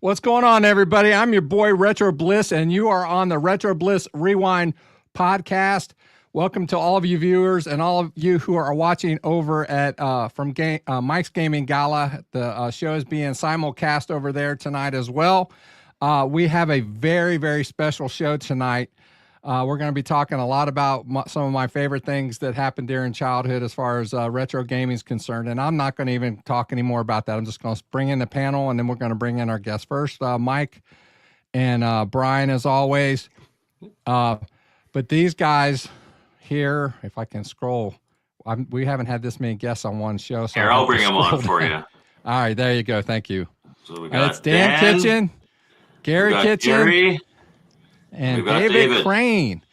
What's going on, everybody? I'm your boy, Retro Bliss, and you are on the Retro Bliss Rewind Podcast. Welcome to all of you viewers and all of you who are watching over at Mike's Gaming Gala. The show is being simulcast over there tonight as well. We have a very, very special show tonight. We're going to be talking a lot about some of my favorite things that happened during childhood as far as retro gaming is concerned. And I'm not going to even talk anymore about that. I'm just going to bring in the panel, and then we're going to bring in our guests first, Mike and Brian, as always. But these guys here, if I can scroll, we haven't had this many guests on one show. So here, I'll bring them on for you. All right, there you go. Thank you. So we got it's Dan Kitchen, Garry Kitchen. Garry. And David Crane.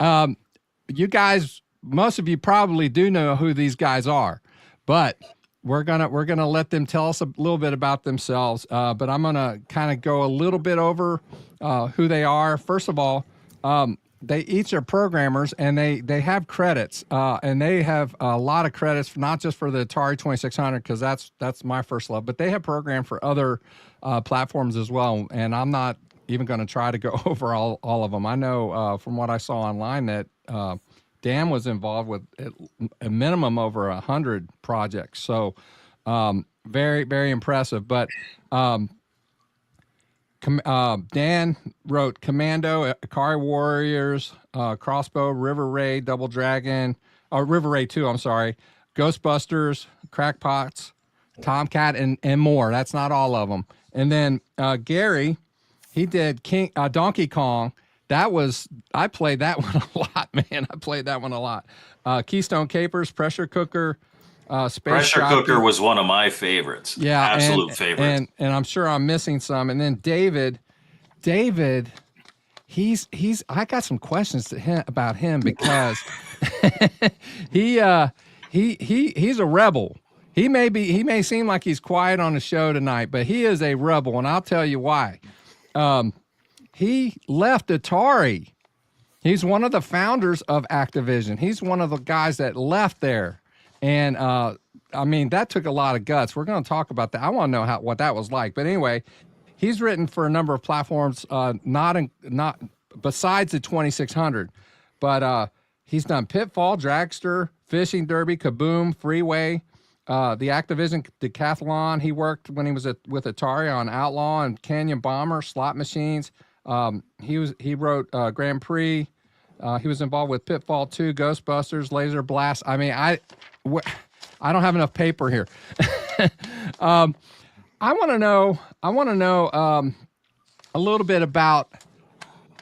You guys, most of you probably do know who these guys are, but we're gonna let them tell us a little bit about themselves. But I'm gonna kind of go a little bit over who they are. First of all, they each are programmers, and they have credits, and they have a lot of credits, not just for the Atari 2600, because that's my first love, but they have programmed for other platforms as well. And I'm not even going to try to go over all of them. I know from what I saw online that Dan was involved with a minimum over 100 projects. So very, very impressive. But Dan wrote Commando, Atari Warriors, Crossbow, River Raid, Double Dragon, River Raid 2, I'm sorry, Ghostbusters, Crackpots, Tomcat, and more. That's not all of them. And then Garry, he did Donkey Kong. I played that one a lot, man. I played that one a lot. Keystone Capers, Pressure Cooker, Space Pressure Jockey. Cooker was one of my favorites. Yeah, absolute favorite. And I'm sure I'm missing some. And then David, he's I got some questions about him because he's a rebel. He may seem like he's quiet on the show tonight, but he is a rebel, and I'll tell you why. He left Atari. He's one of the founders of Activision. He's one of the guys that left there. And, I mean, that took a lot of guts. We're going to talk about that. I want to know what that was like. But anyway, he's written for a number of platforms, not besides the 2600. But he's done Pitfall, Dragster, Fishing Derby, Kaboom, Freeway, the Activision Decathlon. He worked when he was with Atari on Outlaw and Canyon Bomber, slot machines. He wrote Grand Prix. He was involved with Pitfall 2, Ghostbusters, Laser Blast. I mean, I don't have enough paper here. I want to know a little bit about.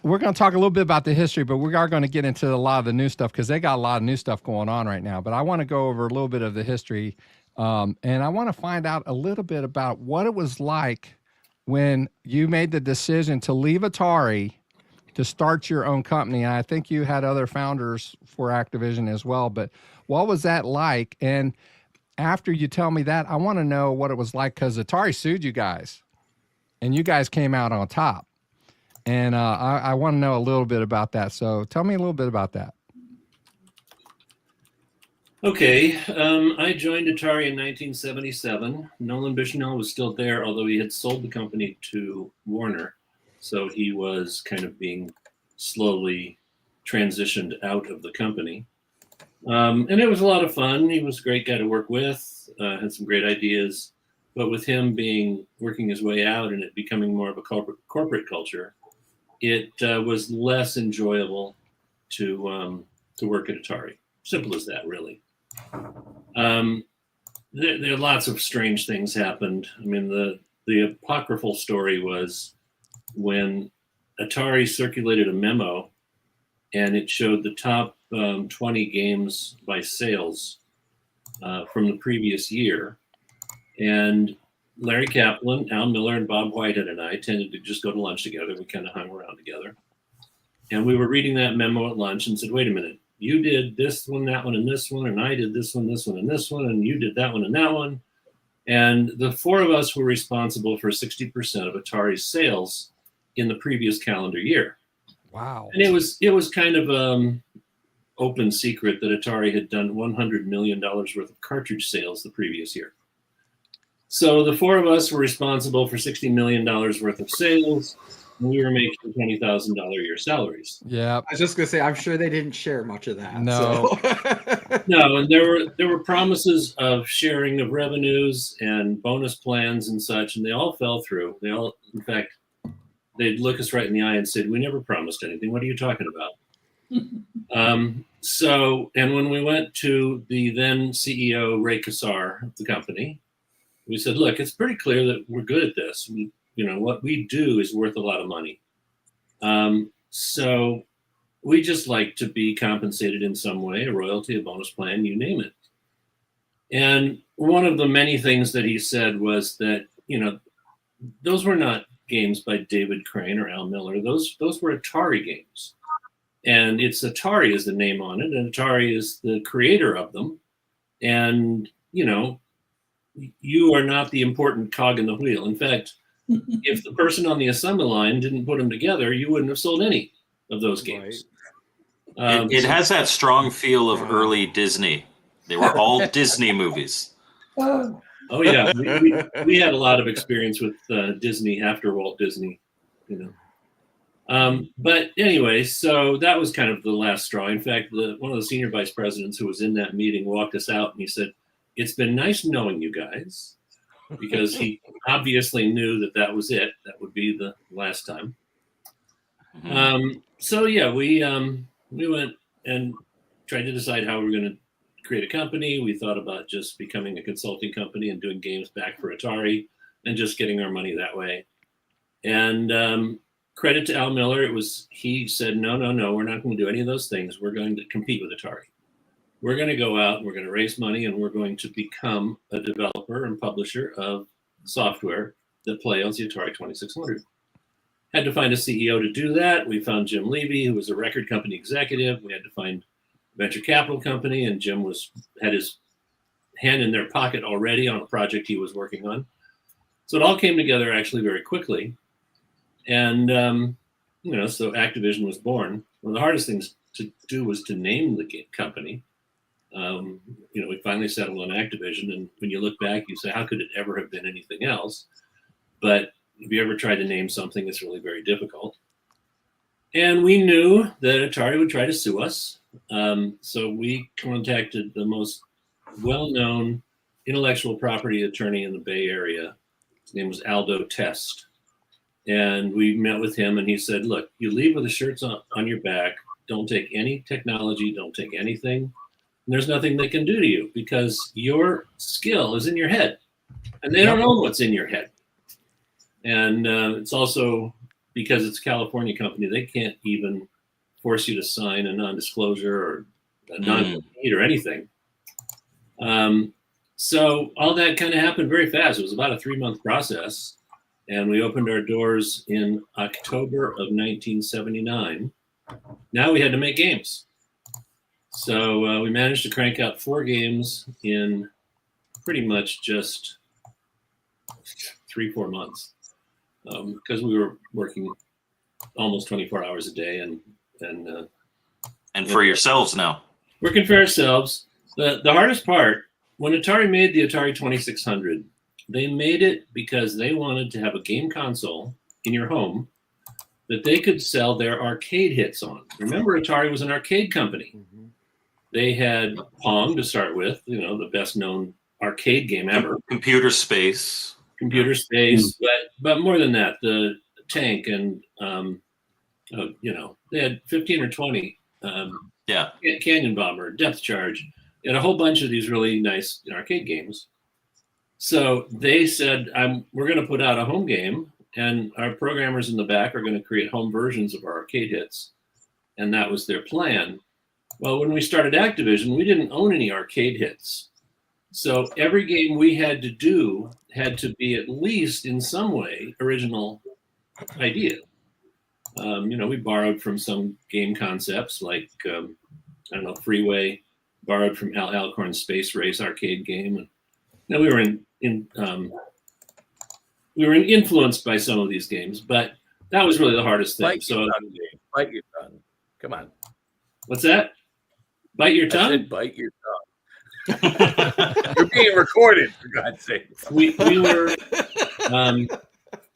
We're going to talk a little bit about the history, but we are going to get into a lot of the new stuff because they got a lot of new stuff going on right now. But I want to go over a little bit of the history, and I want to find out a little bit about what it was like when you made the decision to leave Atari to start your own company. And I think you had other founders for Activision as well. But what was that like? And after you tell me that, I want to know what it was like because Atari sued you guys, and you guys came out on top. And I want to know a little bit about that. So tell me a little bit about that. Okay. I joined Atari in 1977. Nolan Bushnell was still there, although he had sold the company to Warner. So he was kind of being slowly transitioned out of the company. And it was a lot of fun. He was a great guy to work with, had some great ideas. But with him working his way out and it becoming more of a corporate culture, it was less enjoyable to work at Atari. Simple as that, really. There are lots of strange things happened. I mean, the apocryphal story was when Atari circulated a memo, and it showed the top 20 games by sales from the previous year, and Larry Kaplan, Al Miller, and Bob Whitehead and I tended to just go to lunch together. We kind of hung around together. And we were reading that memo at lunch and said, wait a minute, you did this one, that one, and this one, and I did this one, and this one, and you did that one and that one. And the four of us were responsible for 60% of Atari's sales in the previous calendar year. Wow. And it was kind of open secret that Atari had done $100 million worth of cartridge sales the previous year. So the four of us were responsible for $60 million worth of sales, and we were making $20,000 a year salaries. Yeah. I was just gonna say, I'm sure they didn't share much of that. No. So. No, and there were promises of sharing of revenues and bonus plans and such, and they all fell through. They all, in fact, they'd look us right in the eye and said, "We never promised anything. What are you talking about?" So, and when we went to the then CEO, Ray Kassar of the company, we said, look, it's pretty clear that we're good at this. What we do is worth a lot of money. So we just like to be compensated in some way, a royalty, a bonus plan, you name it. And one of the many things that he said was that, those were not games by David Crane or Al Miller. Those were Atari games. And it's Atari is the name on it, and Atari is the creator of them. And, you are not the important cog in the wheel. In fact, if the person on the assembly line didn't put them together, you wouldn't have sold any of those games. Right. It has that strong feel of early Disney. They were all Disney movies. Oh yeah, we had a lot of experience with Disney after Walt Disney, But anyway, so that was kind of the last straw. In fact, one of the senior vice presidents who was in that meeting walked us out and he said, "It's been nice knowing you guys," because he obviously knew that was it. That would be the last time. Mm-hmm. So yeah, we went and tried to decide how we were going to create a company. We thought about just becoming a consulting company and doing games back for Atari and just getting our money that way. And credit to Al Miller, he said, no, we're not going to do any of those things. We're going to compete with Atari. We're going to go out, we're going to raise money, and we're going to become a developer and publisher of software that play on the Atari 2600. Had to find a CEO to do that. We found Jim Levy, who was a record company executive. We had to find a venture capital company, and Jim had his hand in their pocket already on a project he was working on. So it all came together actually very quickly. And, so Activision was born. One of the hardest things to do was to name the company. We finally settled on Activision. And when you look back, you say, how could it ever have been anything else? But if you ever tried to name something, it's really very difficult. And we knew that Atari would try to sue us. So we contacted the most well-known intellectual property attorney in the Bay Area. His name was Aldo Test. And we met with him and he said, look, you leave with the shirts on your back. Don't take any technology. Don't take anything. And there's nothing they can do to you because your skill is in your head. And they don't know what's in your head. And it's also because it's a California company, they can't even force you to sign a non-disclosure or a non-compete or anything. So all that kind of happened very fast. It was about a 3-month process. And we opened our doors in October of 1979. Now we had to make games. So we managed to crank out 4 games in pretty much just 3-4 months. Because we were working almost 24 hours a day and for yourselves now. Working for ourselves. The hardest part, when Atari made the Atari 2600, they made it because they wanted to have a game console in your home that they could sell their arcade hits on. Remember, Atari was an arcade company. Mm-hmm. They had Pong to start with, the best known arcade game ever. Computer Space, but more than that, the Tank and they had 15 or 20. Canyon Bomber, Depth Charge, and a whole bunch of these really nice arcade games. So they said, we're going to put out a home game, and our programmers in the back are going to create home versions of our arcade hits. And that was their plan. Well, when we started Activision, we didn't own any arcade hits. So every game we had to do had to be at least in some way original idea. We borrowed from some game concepts like, Freeway, borrowed from Al Alcorn's Space Race arcade game. And we were influenced by some of these games, but that was really the hardest thing. Fight your son. Come on. What's that? Bite your I tongue? said, bite your tongue. You're being recorded, for God's sake. We were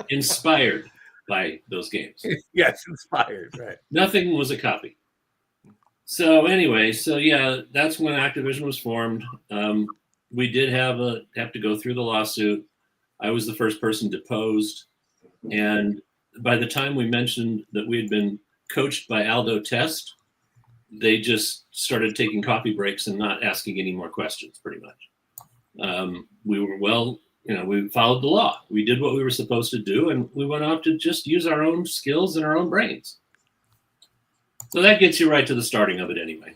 inspired by those games. Yes, inspired, right. Nothing was a copy. So anyway, that's when Activision was formed. We did have to go through the lawsuit. I was the first person deposed. And by the time we mentioned that we had been coached by Aldo Test, they just started taking coffee breaks and not asking any more questions, pretty much. We were we followed the law. We did what we were supposed to do, and we went off to just use our own skills and our own brains. So that gets you right to the starting of it anyway.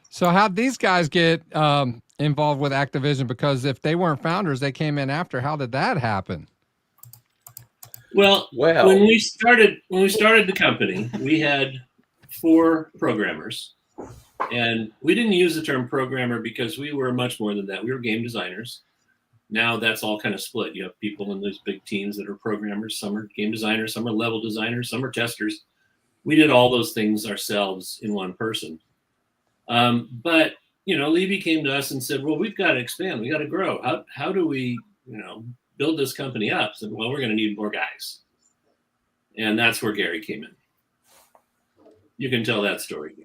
So how'd these guys get involved with Activision? Because if they weren't founders, they came in after. How did that happen? Well, when we started the company, we had 4 programmers, and we didn't use the term programmer because we were much more than that. We were game designers. Now that's all kind of split. You have people in those big teams that are programmers. Some are game designers, some are level designers, some are testers. We did all those things ourselves in one person. But Levy came to us and said, well, we've got to expand. We got to grow. How do we, build this company up? I said, well, we're going to need more guys. And that's where Garry came in. You can tell that story.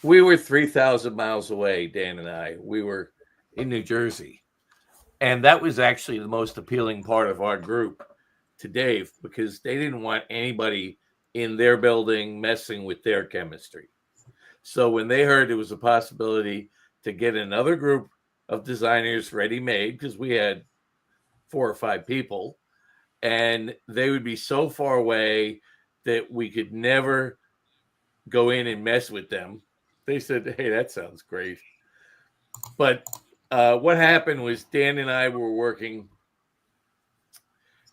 We were 3,000 miles away, Dan and I. We were in New Jersey. And that was actually the most appealing part of our group to Dave, because they didn't want anybody in their building messing with their chemistry. So when they heard there was a possibility to get another group of designers ready-made, because we had 4 or 5 people, and they would be so far away that we could never go in and mess with them, they said, hey, that sounds great. But what happened was Dan and I were working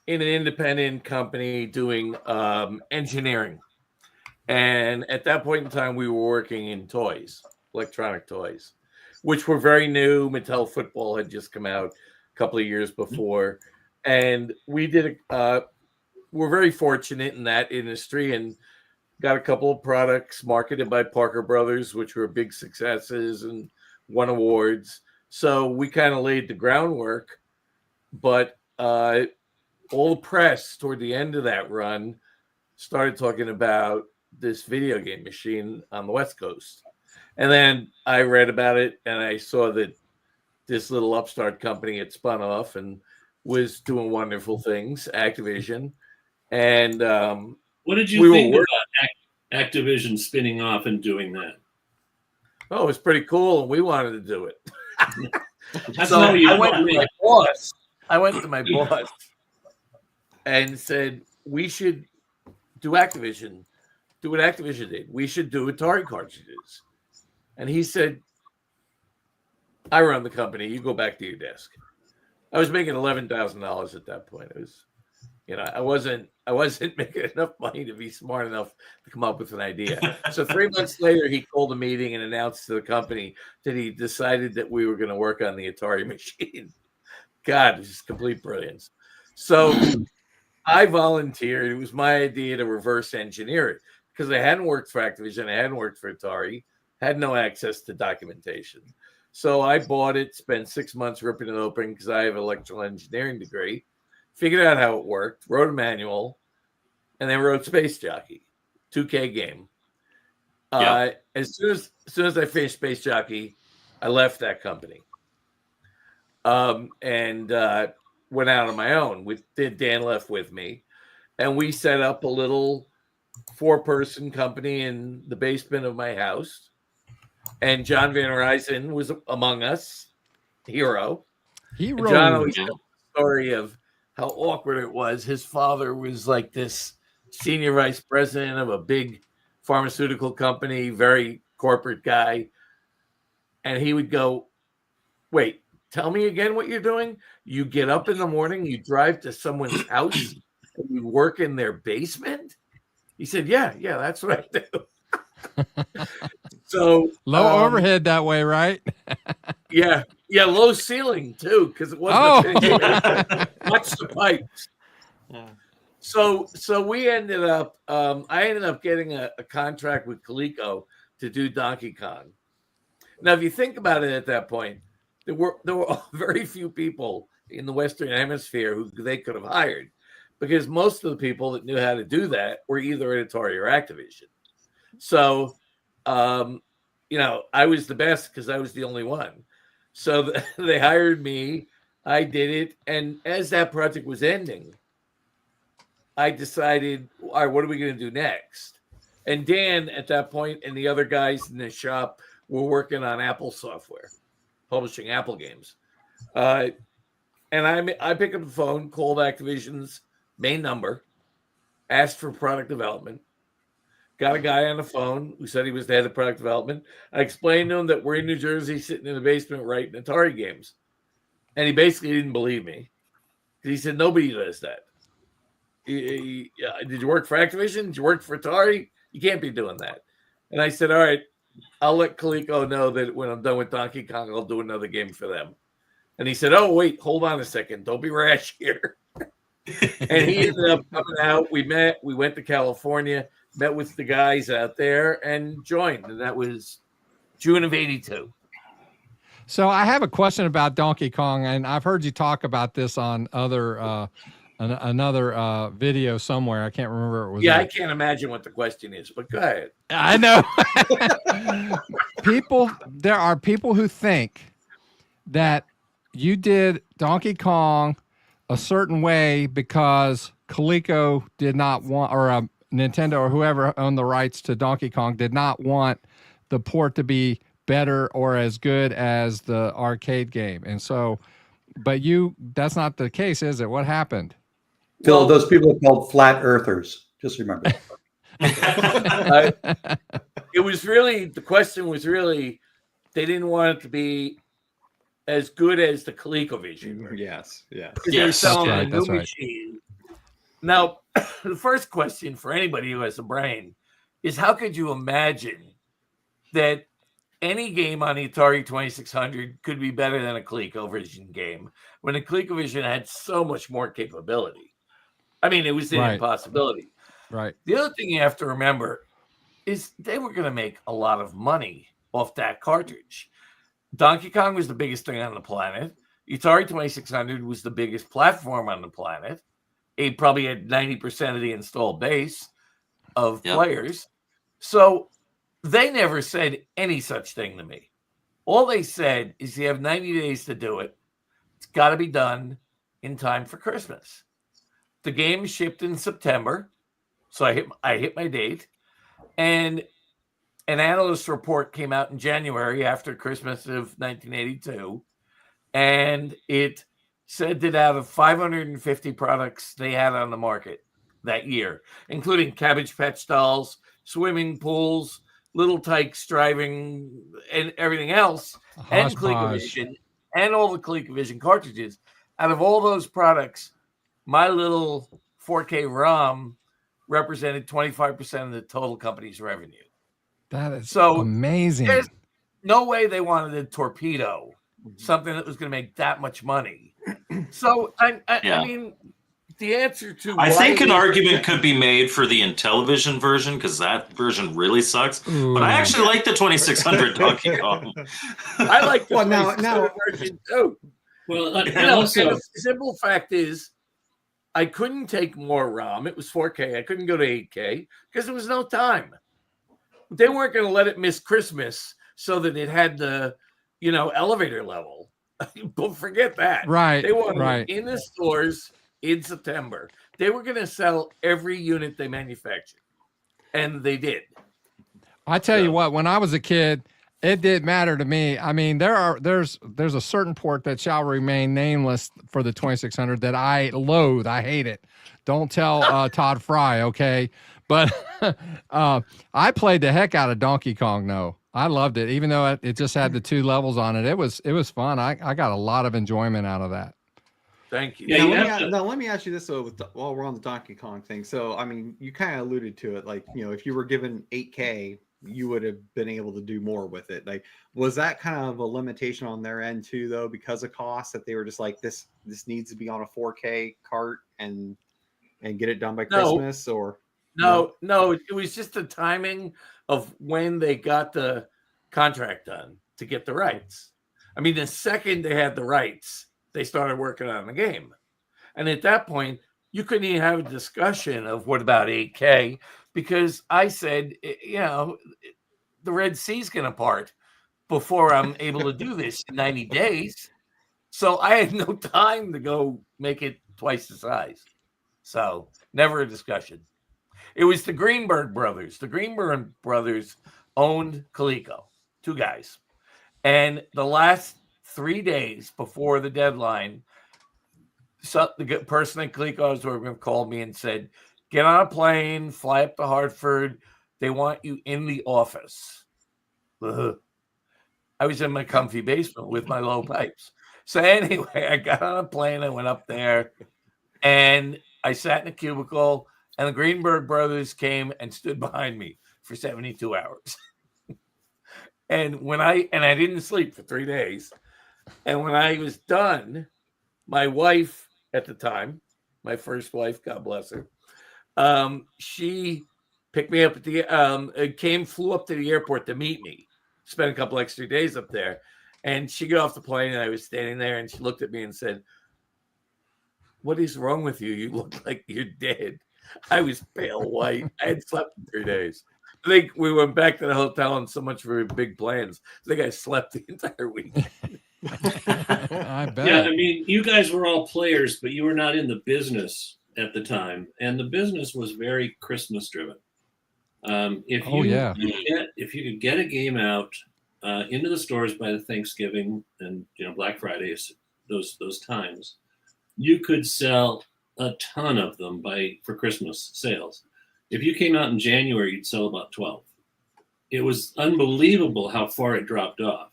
in an independent company doing engineering. And at that point in time, we were working in toys, electronic toys, which were very new. Mattel Football had just come out a couple of years before. And we we're very fortunate in that industry and got a couple of products marketed by Parker Brothers, which were big successes and won awards. So we kind of laid the groundwork. But all the press toward the end of that run started talking about this video game machine on the West Coast. And then I read about it and I saw that this little upstart company had spun off and was doing wonderful things, Activision. And what did you think about Activision spinning off and doing that? Oh, it was pretty cool, and we wanted to do it. So I went to my boss. I went to my boss and said, we should do Activision. Do what Activision did. We should do Atari cartridges. And he said, I run the company. You go back to your desk. I was making $11,000 at that point. It was, I wasn't making enough money to be smart enough to come up with an idea. So 3 months later, he called a meeting and announced to the company that he decided that we were going to work on the Atari machine. God, it was just complete brilliance. So I volunteered. It was my idea to reverse engineer it because I hadn't worked for Activision. I hadn't worked for Atari, had no access to documentation. So I bought it, spent 6 months ripping it open because I have an electrical engineering degree, figured out how it worked, wrote a manual, and then wrote Space Jockey, 2K game. Yeah. As soon as I finished Space Jockey, I left that company and went out on my own. Dan left with me, and we set up a little 4-person company in the basement of my house. And John Van Ryzen was among us, hero. John always tells the story of how awkward it was. His father was like this senior vice president of a big pharmaceutical company, very corporate guy. And he would go, wait, tell me again what you're doing? You get up in the morning, you drive to someone's house, and you work in their basement? He said, yeah, that's what I do. So low overhead that way, right? yeah, low ceiling too, because it wasn't watch the pipes. Yeah. So we ended up. I ended up getting a contract with Coleco to do Donkey Kong, Now, if you think about it, at that point, there were very few people in the Western Hemisphere who they could have hired, because most of the people that knew how to do that were either at Atari or Activision. So, I was the best because I was the only one. So they hired me. I did it. And as that project was ending, I decided, all right, what are we going to do next? And Dan, at that point, and the other guys in the shop were working on Apple software, publishing Apple games. And I picked up the phone, called Activision's main number, asked for product development, got a guy on the phone who said he was the head of product development. I explained to him that we're in New Jersey, sitting in the basement writing Atari games. And he basically didn't believe me. He said, nobody does that. Did you work for Activision? Did you work for Atari? You can't be doing that. And I said, all right, I'll let Coleco know that when I'm done with Donkey Kong, I'll do another game for them. And he said, oh, wait, hold on a second. Don't be rash here. And he ended up coming out. We met. We went to California, met with the guys out there, and joined. And that was June of '82. So I have a question about Donkey Kong, and I've heard you talk about this on another video somewhere. I can't remember what it was. Yeah, I can't imagine what the question is, but go ahead. I know. There are people who think that you did Donkey Kong a certain way because Coleco did not want, or Nintendo or whoever owned the rights to Donkey Kong did not want the port to be better or as good as the arcade game. And so, but that's not the case, is it? What happened? Phil, those people are called flat earthers. Just remember. It was really, the question was really, they didn't want it to be as good as the ColecoVision. Yes. Because they were selling a new machine. Now, the first question for anybody who has a brain is, how could you imagine that any game on the Atari 2600 could be better than a ColecoVision game when the ColecoVision had so much more capability? I mean, it was an impossibility. Right. The other thing you have to remember is they were going to make a lot of money off that cartridge. Donkey Kong was the biggest thing on the planet. Atari 2600 was the biggest platform on the planet. It probably had 90% of the installed base of players. So they never said any such thing to me. All they said is you have 90 days to do it. It's got to be done in time for Christmas. The game shipped in September, so I hit my date. And an analyst report came out in January after Christmas of 1982, and it said that out of 550 products they had on the market that year, including Cabbage Patch dolls, swimming pools, Little Tykes driving, and everything else, and ColecoVision, and all the ColecoVision cartridges, out of all those products, my little 4K ROM represented 25% of the total company's revenue. That is so amazing. There's no way they wanted to torpedo something that was going to make that much money. So, I mean, the answer to I think an argument could be made for the Intellivision version, because that version really sucks. Ooh. But I actually like the 2600 Donkey Kong. I like the 2600 version too. Well, also, the simple fact is, I couldn't take more ROM. It was 4K. I couldn't go to 8K because there was no time. They weren't going to let it miss Christmas so that it had the, elevator level. But forget that. Right. They wanted it in the stores in September. They were going to sell every unit they manufactured, and they did. I tell you what, when I was a kid, it didn't matter to me. I mean, there's a certain port that shall remain nameless for the 2600 that I loathe. I hate it. Don't tell Todd Fry, okay? But I played the heck out of Donkey Kong. No, I loved it, even though it just had the 2 levels on it. It was fun. I got a lot of enjoyment out of that. Thank you. Now, let me ask you this though, while we're on the Donkey Kong thing. So, I mean, you kind of alluded to it, like, if you were given 8K, you would have been able to do more with it. Like, was that kind of a limitation on their end too, though, because of cost, that they were just like, this needs to be on a 4K cart and get it done by Christmas? Or no, it was just the timing of when they got the contract done. to get the rights. I mean, the second they had the rights, they started working on the game. And at that point, you couldn't even have a discussion of what about 8K, because I said, the Red Sea's going to part before I'm able to do this in 90 days. So I had no time to go make it twice the size. So never a discussion. It was the Greenberg brothers. The Greenberg brothers owned Coleco, 2 guys. And the last 3 days before the deadline, the person at Coleco I was working with called me and said, get on a plane, fly up to Hartford. They want you in the office. Ugh. I was in my comfy basement with my low pipes. So anyway, I got on a plane. I went up there and I sat in a cubicle, and the Greenberg brothers came and stood behind me for 72 hours. And I didn't sleep for 3 days. And when I was done, my wife at the time, my first wife, God bless her, she picked me up at flew up to the airport to meet me, spent a couple extra days up there. And she got off the plane and I was standing there and she looked at me and said, what is wrong with you? You look like you're dead. I was pale white. I had slept for 3 days. I think we went back to the hotel and so much for big plans. I think I slept the entire week. I bet. Yeah, I mean, you guys were all players, but you were not in the business at the time, and the business was very Christmas driven. If you could get a game out into the stores by the Thanksgiving and Black Fridays, those times, you could sell a ton of them for Christmas sales. If you came out in January, you'd sell about 12. It was unbelievable how far it dropped off.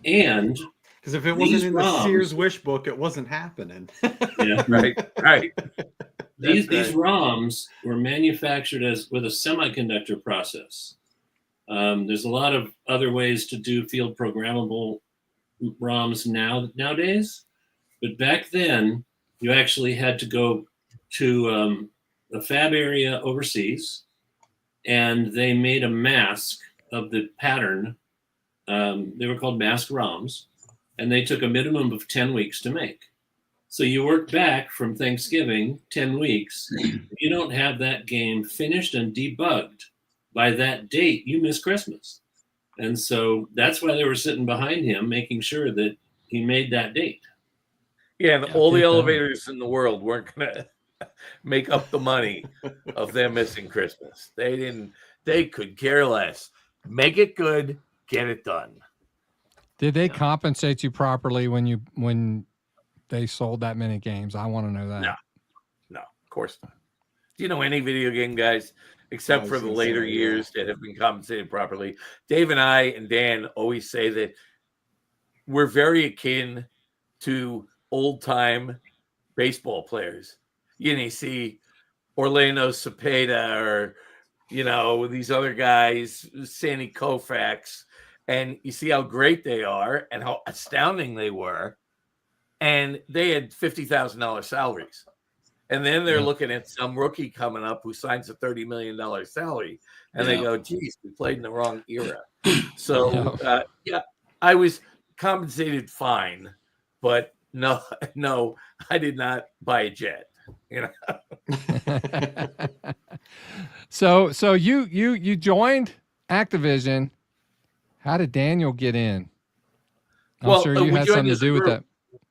And because if it wasn't in the Sears Wish book, it wasn't happening. Yeah, right. These ROMs were manufactured with a semiconductor process. There's a lot of other ways to do field programmable ROMs nowadays, but back then you actually had to go to a fab area overseas, and they made a mask of the pattern. They were called mask ROMs, and they took a minimum of 10 weeks to make. So you work back from Thanksgiving, 10 weeks. If you don't have that game finished and debugged by that date, you miss Christmas. And so that's why they were sitting behind him, making sure that he made that date. Yeah, and all the elevators in the world weren't going to make up the money of them missing Christmas. They could care less. Make it good, get it done. Did they compensate you properly when they sold that many games? I want to know that. No, of course not. Do you know any video game guys, except for the later years, that have been compensated properly? Dave and I and Dan always say that we're very akin to old-time baseball players. You see Orlando Cepeda or, these other guys, Sandy Koufax, and you see how great they are and how astounding they were. And they had $50,000 salaries. And then they're looking at some rookie coming up who signs a $30 million salary. And they go, geez, we played in the wrong era. So, I was compensated fine, but no, I did not buy a jet. So you joined Activision. How did Daniel get in? I'm sure you had something to do with that.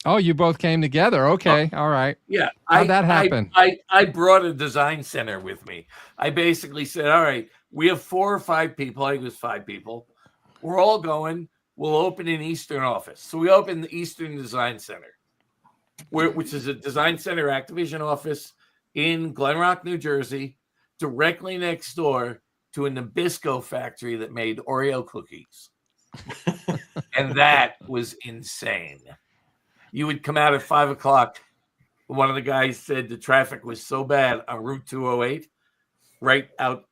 Oh, you both came together. Okay. All right. Yeah. How'd that happen? I brought a design center with me. I basically said, all right, we have 4 or 5 people. I think it was 5 people. We're all going. We'll open an Eastern office. So we opened the Eastern Design Center, which is a design center Activision office in Glen Rock, New Jersey, directly next door to a Nabisco factory that made Oreo cookies. And that was insane. You would come out at 5 o'clock. One of the guys said the traffic was so bad on Route 208, right out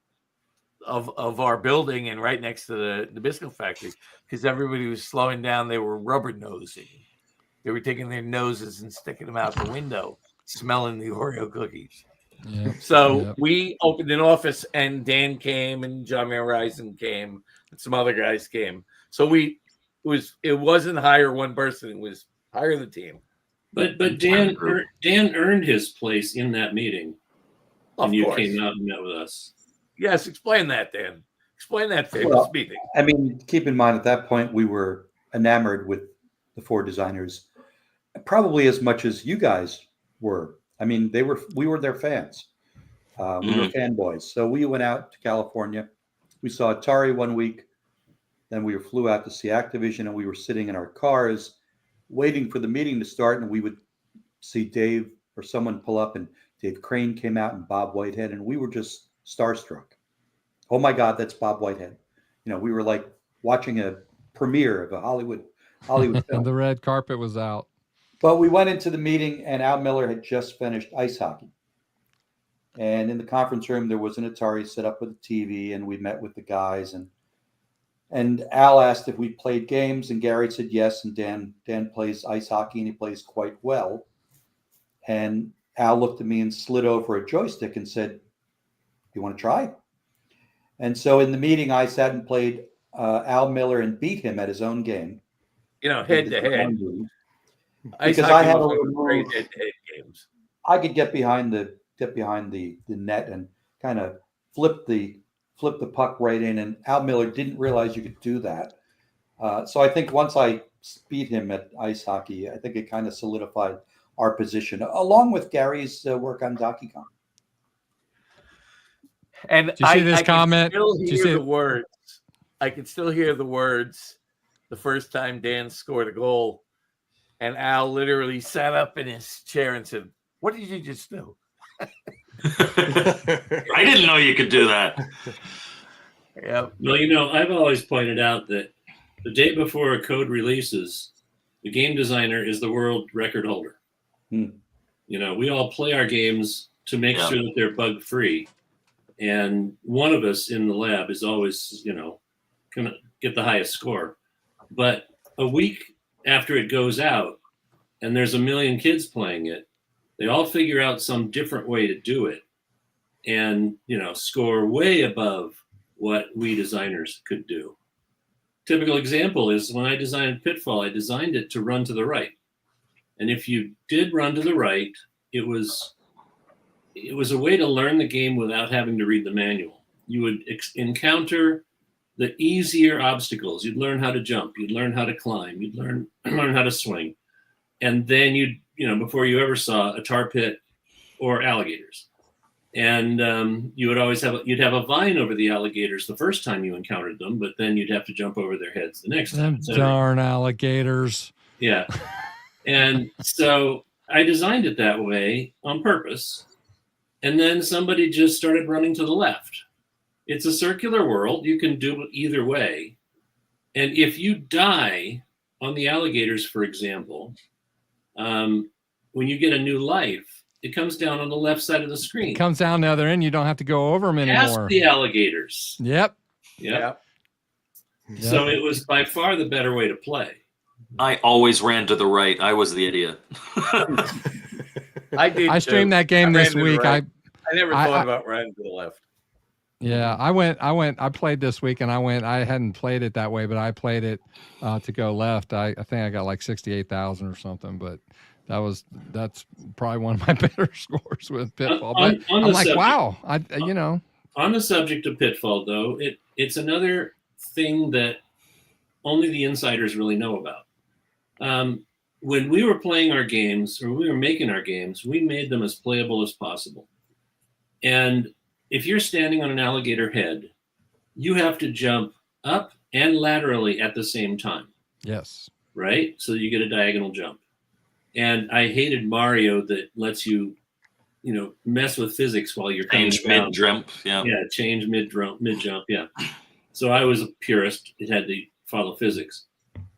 of our building and right next to the Nabisco factory, because everybody was slowing down. They were rubber nosing. They were taking their noses and sticking them out the window, smelling the Oreo cookies. So we opened an office, and Dan came, and John Van Ryzen came, and some other guys came. So we It wasn't hire one person. It was hire the team. But Dan earned his place in that meeting. Of You course. came out and met with us. Yes, explain that, Dan. Explain that famous Well, meeting. I mean, keep in mind at that point we were enamored with the four designers, probably as much as you guys were. I mean, we were their fans. We were fanboys. So we went out to California. We saw Atari one week. Then we flew out to see Activision, and we were sitting in our cars waiting for the meeting to start. And we would see Dave or someone pull up, and Dave Crane came out and Bob Whitehead, and we were just starstruck. Oh my God, that's Bob Whitehead. You know, we were like watching a premiere of a Hollywood film. The red carpet was out. But we went into the meeting, and Al Miller had just finished ice hockey. And in the conference room, there was an Atari set up with a TV, and we met with the guys. And Al asked if we played games, and Gary said yes. And Dan plays ice hockey, and he plays quite well. And Al looked at me and slid over a joystick and said, "You want to try?" And so in the meeting, I sat and played Al Miller and beat him at his own game. You know, head to head. Because I had great head-to-head games. I could get behind the net and kind of flip the puck right in, and Al Miller didn't realize you could do that. So I think once I beat him at ice hockey, I think it kind of solidified our position, along with Gary's work on Donkey Kong. And Did you see this comment? I can still hear the words the first time Dan scored a goal, and Al literally sat up in his chair and said, "What did you just do?" I didn't know you could do that. Yeah. Well, you know, I've always pointed out that the day before a code releases, the game designer is the world record holder. You know, we all play our games to make sure that they're bug free. And one of us in the lab is always, you know, going to get the highest score. But a week after it goes out and there's a million kids playing it, they all figure out some different way to do it and, you know, score way above what we designers could do. Typical example is when I designed Pitfall, I designed it to run to the right. And if you did run to the right, it was a way to learn the game without having to read the manual. You would encounter the easier obstacles. You'd learn how to jump. You'd learn how to climb. You'd learn how to swing. And then you know, before you ever saw a tar pit or alligators. And you'd have a vine over the alligators the first time you encountered them, but then you'd have to jump over their heads the next time. Them darn alligators. Yeah. And so I designed it that way on purpose. And then somebody just started running to the left. It's a circular world. You can do it either way. And if you die on the alligators, for example, when you get a new life, it comes down on the left side of the screen. It comes down the other end. You don't have to go over them anymore. Past the alligators. Yep. So it was by far the better way to play. I always ran to the right. I was the idiot. I did. I streamed that game this week. Right. I never thought about running to the left. Yeah, I played this week, and I hadn't played it that way, but I played it to go left. I think I got like 68,000 or something, but that's probably one of my better scores with Pitfall. But I'm like, subject, wow, you know. On the subject of Pitfall, though, it's another thing that only the insiders really know about. When we were playing our games, or we were making our games, we made them as playable as possible. And if you're standing on an alligator head, you have to jump up and laterally at the same time. Yes. Right? So you get a diagonal jump. And I hated Mario that lets you, you know, mess with physics while you're change mid jump. Yeah. Yeah, change mid jump. Yeah. So I was a purist. It had to follow physics.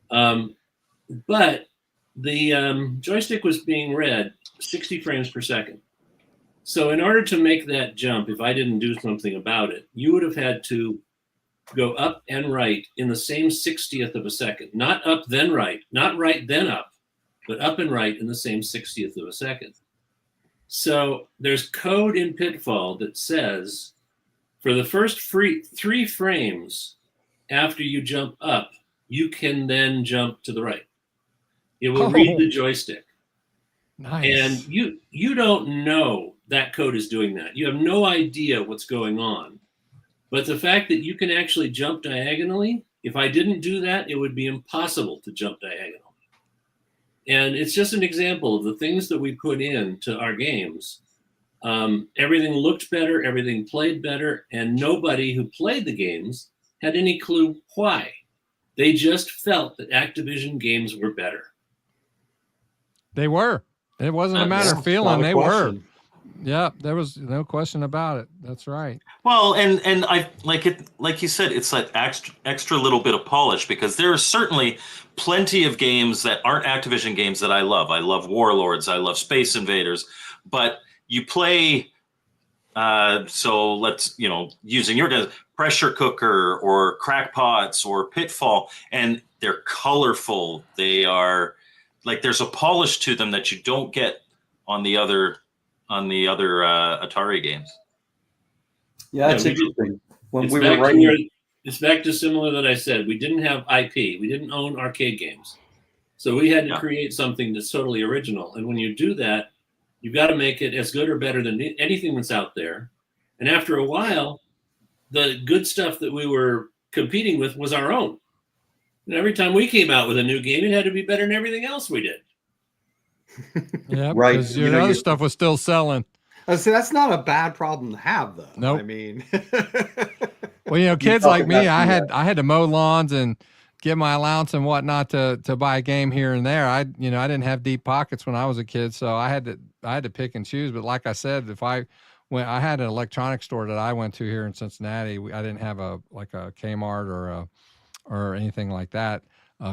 But the joystick was being read 60 frames per second. So in order to make that jump, if I didn't do something about it, you would have had to go up and right in the same 60th of a second. Not up, then right. Not right, then up. But up and right in the same 60th of a second. So there's code in Pitfall that says for the first 3 frames after you jump up, you can then jump to the right. It will read the joystick. Nice. And you don't know that code is doing that. You have no idea what's going on. But the fact that you can actually jump diagonally, if I didn't do that, it would be impossible to jump diagonally. And it's just an example of the things that we put into our games. Everything looked better, everything played better, and nobody who played the games had any clue why. They just felt that Activision games were better. They were. It wasn't a matter of feeling. They were. Yeah, there was no question about it. That's right. Well, and I like you said, it's like extra little bit of polish, because there are certainly plenty of games that aren't Activision games that I love. I love Warlords. I love Space Invaders. But you play, so let's, using your guys, Pressure Cooker or Crackpots or Pitfall, and they're colorful. They are like, there's a polish to them that you don't get on the other Atari games. Yeah, that's interesting. When we were writing, it's back to similar that I said. We didn't have IP. We didn't own arcade games. So we had to create something that's totally original. And when you do that, you've got to make it as good or better than anything that's out there. And after a while, the good stuff that we were competing with was our own. And every time we came out with a new game, it had to be better than everything else we did. Yeah, right. Because your other stuff was still selling. So that's not a bad problem to have, though. Nope. I mean, well, kids like me, I had to mow lawns and get my allowance and whatnot to buy a game here and there. I didn't have deep pockets when I was a kid, so I had to pick and choose. But like I said, I had an electronics store that I went to here in Cincinnati. I didn't have a Kmart or anything like that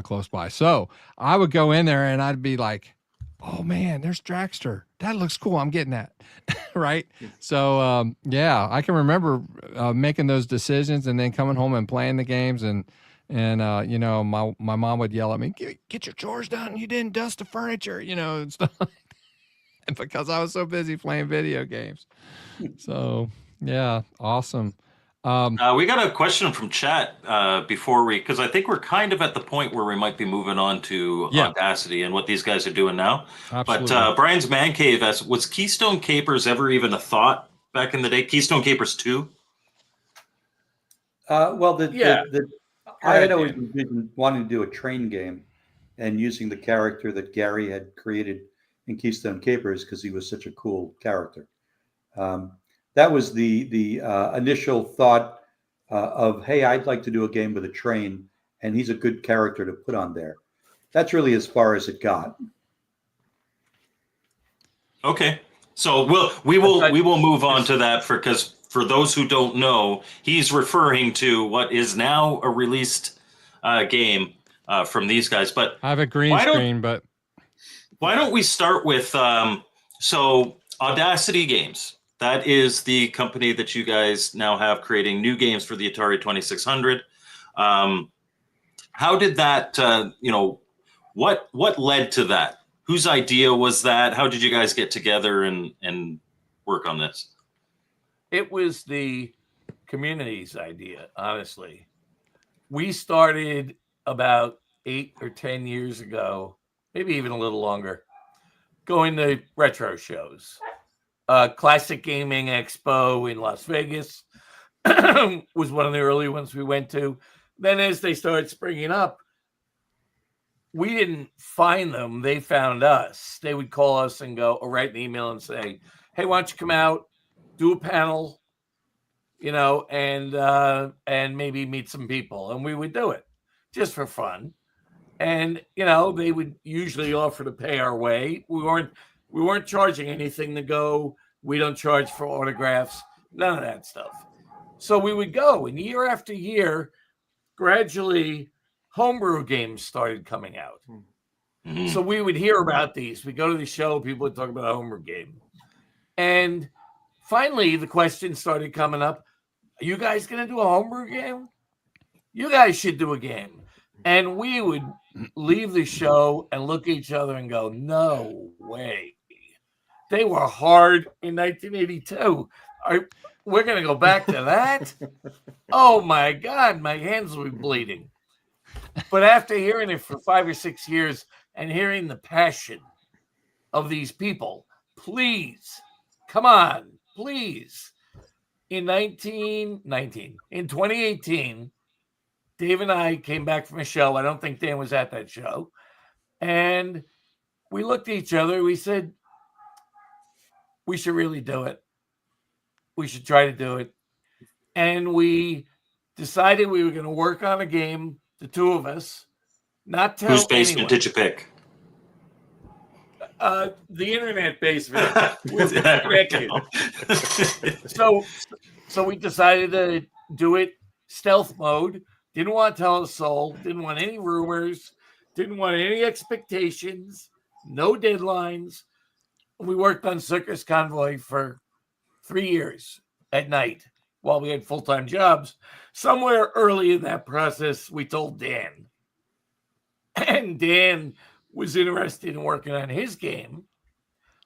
close by. So I would go in there and I'd be like, oh man, there's Dragster. That looks cool. I'm getting that. Right. So, I can remember making those decisions and then coming home and playing the games and my mom would yell at me, get your chores done. You didn't dust the furniture, and stuff like that. And because I was so busy playing video games. So yeah. Awesome. We got a question from chat because I think we're kind of at the point where we might be moving on to Audacity and what these guys are doing now. Absolutely. But Brian's Man Cave asks, was Keystone Capers ever even a thought back in the day? Keystone Capers 2? I had always envisioned wanting to do a train game and using the character that Garry had created in Keystone Capers because he was such a cool character. That was the initial thought of, hey, I'd like to do a game with a train, and he's a good character to put on there. That's really as far as it got. Okay, so we will move on to that because for those who don't know, he's referring to what is now a released game from these guys. But I have a green screen, but why don't we start with so Audacity Games? That is the company that you guys now have creating new games for the Atari 2600. How did that, what led to that? Whose idea was that? How did you guys get together and work on this? It was the community's idea, honestly. We started about 8 or 10 years ago, maybe even a little longer, going to retro shows. Classic Gaming Expo in Las Vegas was one of the early ones we went to. Then as they started springing up, we didn't find them. They found us. They would call us and go or write an email and say, hey, why don't you come out, do a panel, and maybe meet some people. And we would do it just for fun. And, they would usually offer to pay our way. We weren't charging anything to go. We don't charge for autographs, none of that stuff. So we would go, and year after year, gradually, homebrew games started coming out. Mm-hmm. So we would hear about these. We go to the show, people would talk about a homebrew game. And finally, the question started coming up, are you guys going to do a homebrew game? You guys should do a game. And we would leave the show and look at each other and go, no way. They were hard in 1982. We're going to go back to that? Oh, my God. My hands will be bleeding. But after hearing it for 5 or 6 years and hearing the passion of these people, please, come on, please. In 2018, Dave and I came back from a show. I don't think Dan was at that show. And we looked at each other. We said, we should really do it. We should try to do it. And we decided we were going to work on a game, the two of us, not tell Whose basement anyone. did you pick? The internet basement. So we decided to do it stealth mode. Didn't want to tell a soul. Didn't want any rumors. Didn't want any expectations. No deadlines. We worked on Circus Convoy for 3 years at night while we had full-time jobs. Somewhere early in that process, we told Dan. And Dan was interested in working on his game.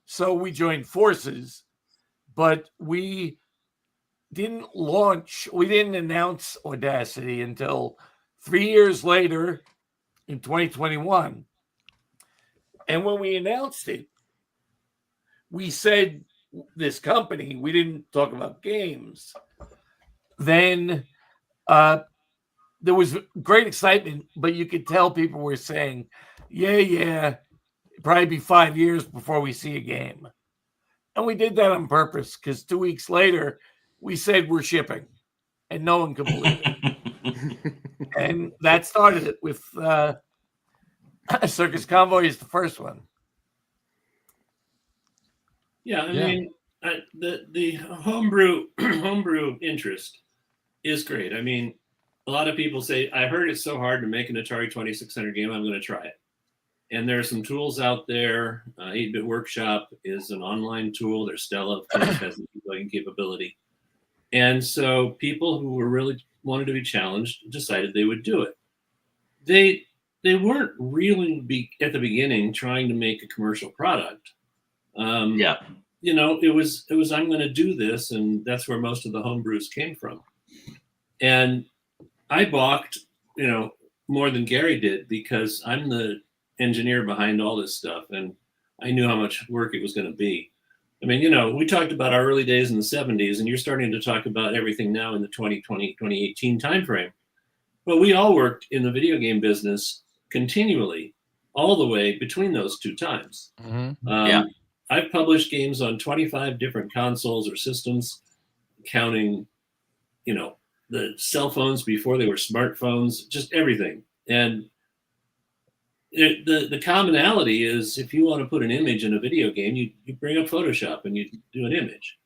So we joined forces, but we didn't announce Audacity until 3 years later in 2021. And when we announced it, we said this company, we didn't talk about games. Then there was great excitement, but you could tell people were saying, yeah, probably be 5 years before we see a game. And we did that on purpose because 2 weeks later, we said we're shipping and no one could believe it. And that started it with Circus Convoy is the first one. Yeah, I mean, the homebrew interest is great. I mean, a lot of people say, I heard it's so hard to make an Atari 2600 game, I'm going to try it. And there are some tools out there. 8-Bit Workshop is an online tool. There's Stella, of course, has the debugging capability. And so people who were really wanted to be challenged decided they would do it. They weren't really at the beginning trying to make a commercial product. You know, it was I'm going to do this, and that's where most of the homebrews came from. And I balked, you know, more than Garry did because I'm the engineer behind all this stuff, and I knew how much work it was going to be. I mean, you know, we talked about our early days in the 70s, and you're starting to talk about everything now in the 2020, 2018 timeframe. But we all worked in the video game business continually, all the way between those two times. Mm-hmm. I've published games on 25 different consoles or systems, counting, you know, the cell phones before they were smartphones, just everything. And the commonality is if you want to put an image in a video game, you bring up Photoshop and you do an image.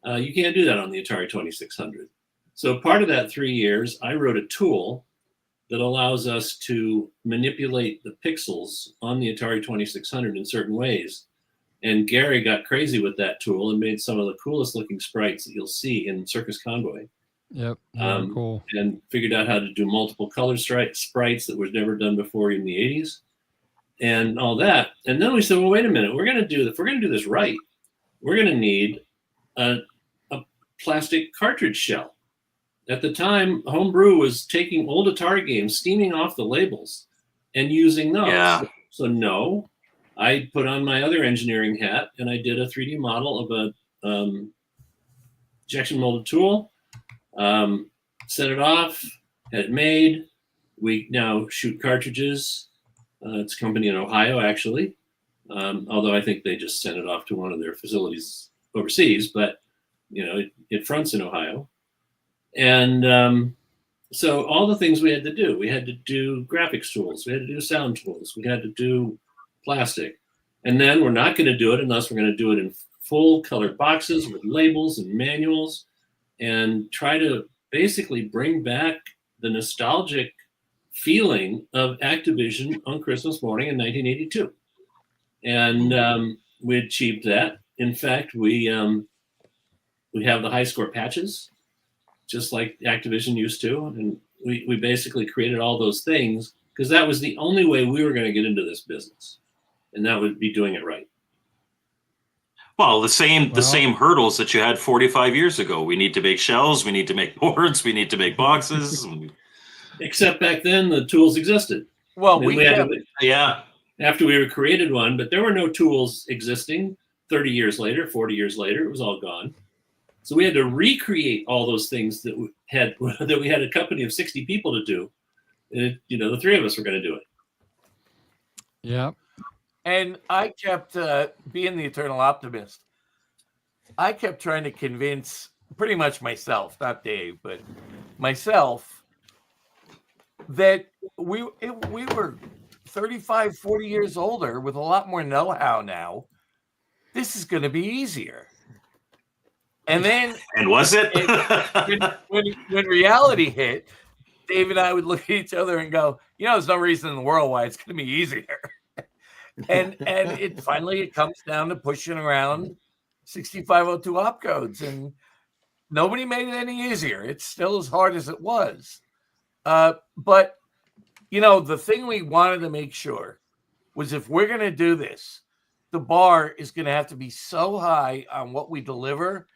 You can't do that on the Atari 2600. So part of that 3 years, I wrote a tool that allows us to manipulate the pixels on the Atari 2600 in certain ways. And Garry got crazy with that tool and made some of the coolest looking sprites that you'll see in Circus Convoy. Yep. Cool. And figured out how to do multiple color sprites that was never done before in the 80s and all that. And then we said, well, wait a minute, if we're going to do this right, we're going to need a plastic cartridge shell. At the time, Homebrew was taking old Atari games, steaming off the labels and using those. Yeah. So no, I put on my other engineering hat and I did a 3D model of a injection molded tool, set it off, had it made. We now shoot cartridges. It's a company in Ohio, actually, although I think they just sent it off to one of their facilities overseas, but you know, it fronts in Ohio. And so all the things we had to do graphics tools, we had to do sound tools, we had to do plastic. And then we're not going to do it unless we're going to do it in full colored boxes with labels and manuals and try to basically bring back the nostalgic feeling of Activision on Christmas morning in 1982. And we achieved that. In fact, we have the high score patches, just like Activision used to. And we basically created all those things because that was the only way we were going to get into this business. And that would be doing it right. Well, the same hurdles that you had 45 years ago. We need to make shells. We need to make boards. We need to make boxes. Except back then, the tools existed. Well, And Yeah. after we created one, but there were no tools existing 30 years later, 40 years later, it was all gone. So we had to recreate all those things that we had a company of 60 people to do. And the three of us were going to do it. Yeah. And I kept being the eternal optimist. I kept trying to convince pretty much myself, not Dave, but myself, that we were 35, 40 years older with a lot more know-how now. This is going to be easier. And then, And was it? when reality hit, Dave and I would look at each other and go, there's no reason in the world why it's going to be easier. and it finally comes down to pushing around 6502 opcodes, and nobody made it any easier. It's still as hard as it was. But the thing we wanted to make sure was, if we're going to do this, the bar is going to have to be so high on what we deliver,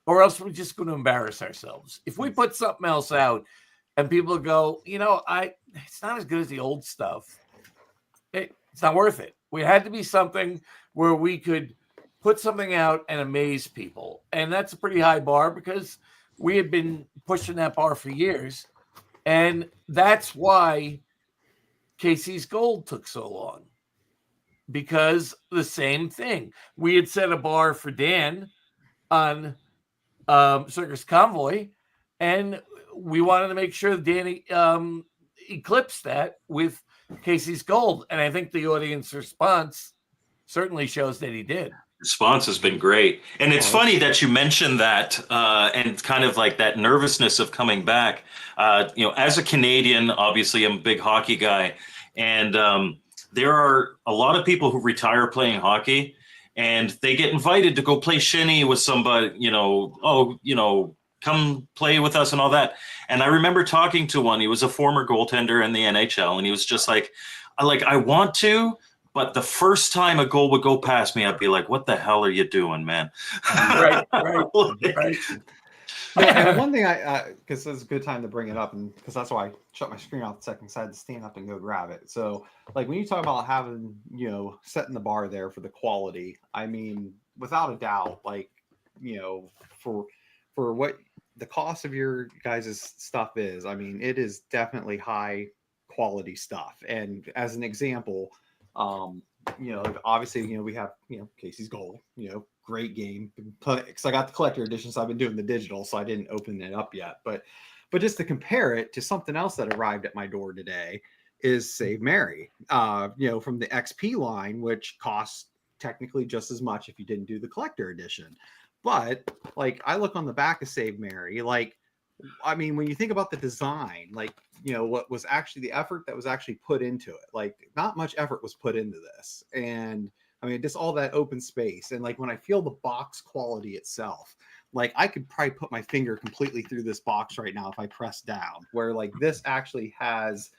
or else we're just going to embarrass ourselves. If we put something else out and people go, it's not as good as the old stuff, it's not worth it. We had to be something where we could put something out and amaze people. And that's a pretty high bar, because we had been pushing that bar for years. And that's why Casey's Gold took so long, because the same thing. We had set a bar for Dan on Circus Convoy, and we wanted to make sure that Dan eclipsed that with Casey's Gold. And I think the audience response certainly shows that he did. Response has been great. And it's funny that you mentioned that, and kind of like that nervousness of coming back. As a Canadian, obviously I'm a big hockey guy, and there are a lot of people who retire playing hockey, and they get invited to go play shinny with somebody, come play with us and all that. And I remember talking to one. He was a former goaltender in the NHL, and he was just like, I want to, but the first time a goal would go past me, I'd be like, what the hell are you doing, man? Right. And one thing because it's a good time to bring it up, and because that's why I shut my screen off the second, so I had to stand up and go grab it. So, like, when you talk about having, setting the bar there for the quality, I mean, without a doubt, like, for what the cost of your guys' stuff is, I mean, it is definitely high quality stuff. And as an example, obviously, we have, Casey's Gold, great game, because I got the collector edition, so I've been doing the digital, so I didn't open it up yet. But just to compare it to something else that arrived at my door today is Save Mary, from the XP line, which costs technically just as much if you didn't do the collector edition. But like, I look on the back of Save Mary, like, I mean, when you think about the design, like, what was actually the effort that was actually put into it, like, not much effort was put into this. And I mean, just all that open space. And like, when I feel the box quality itself, like, I could probably put my finger completely through this box right now if I press down, where like this actually has,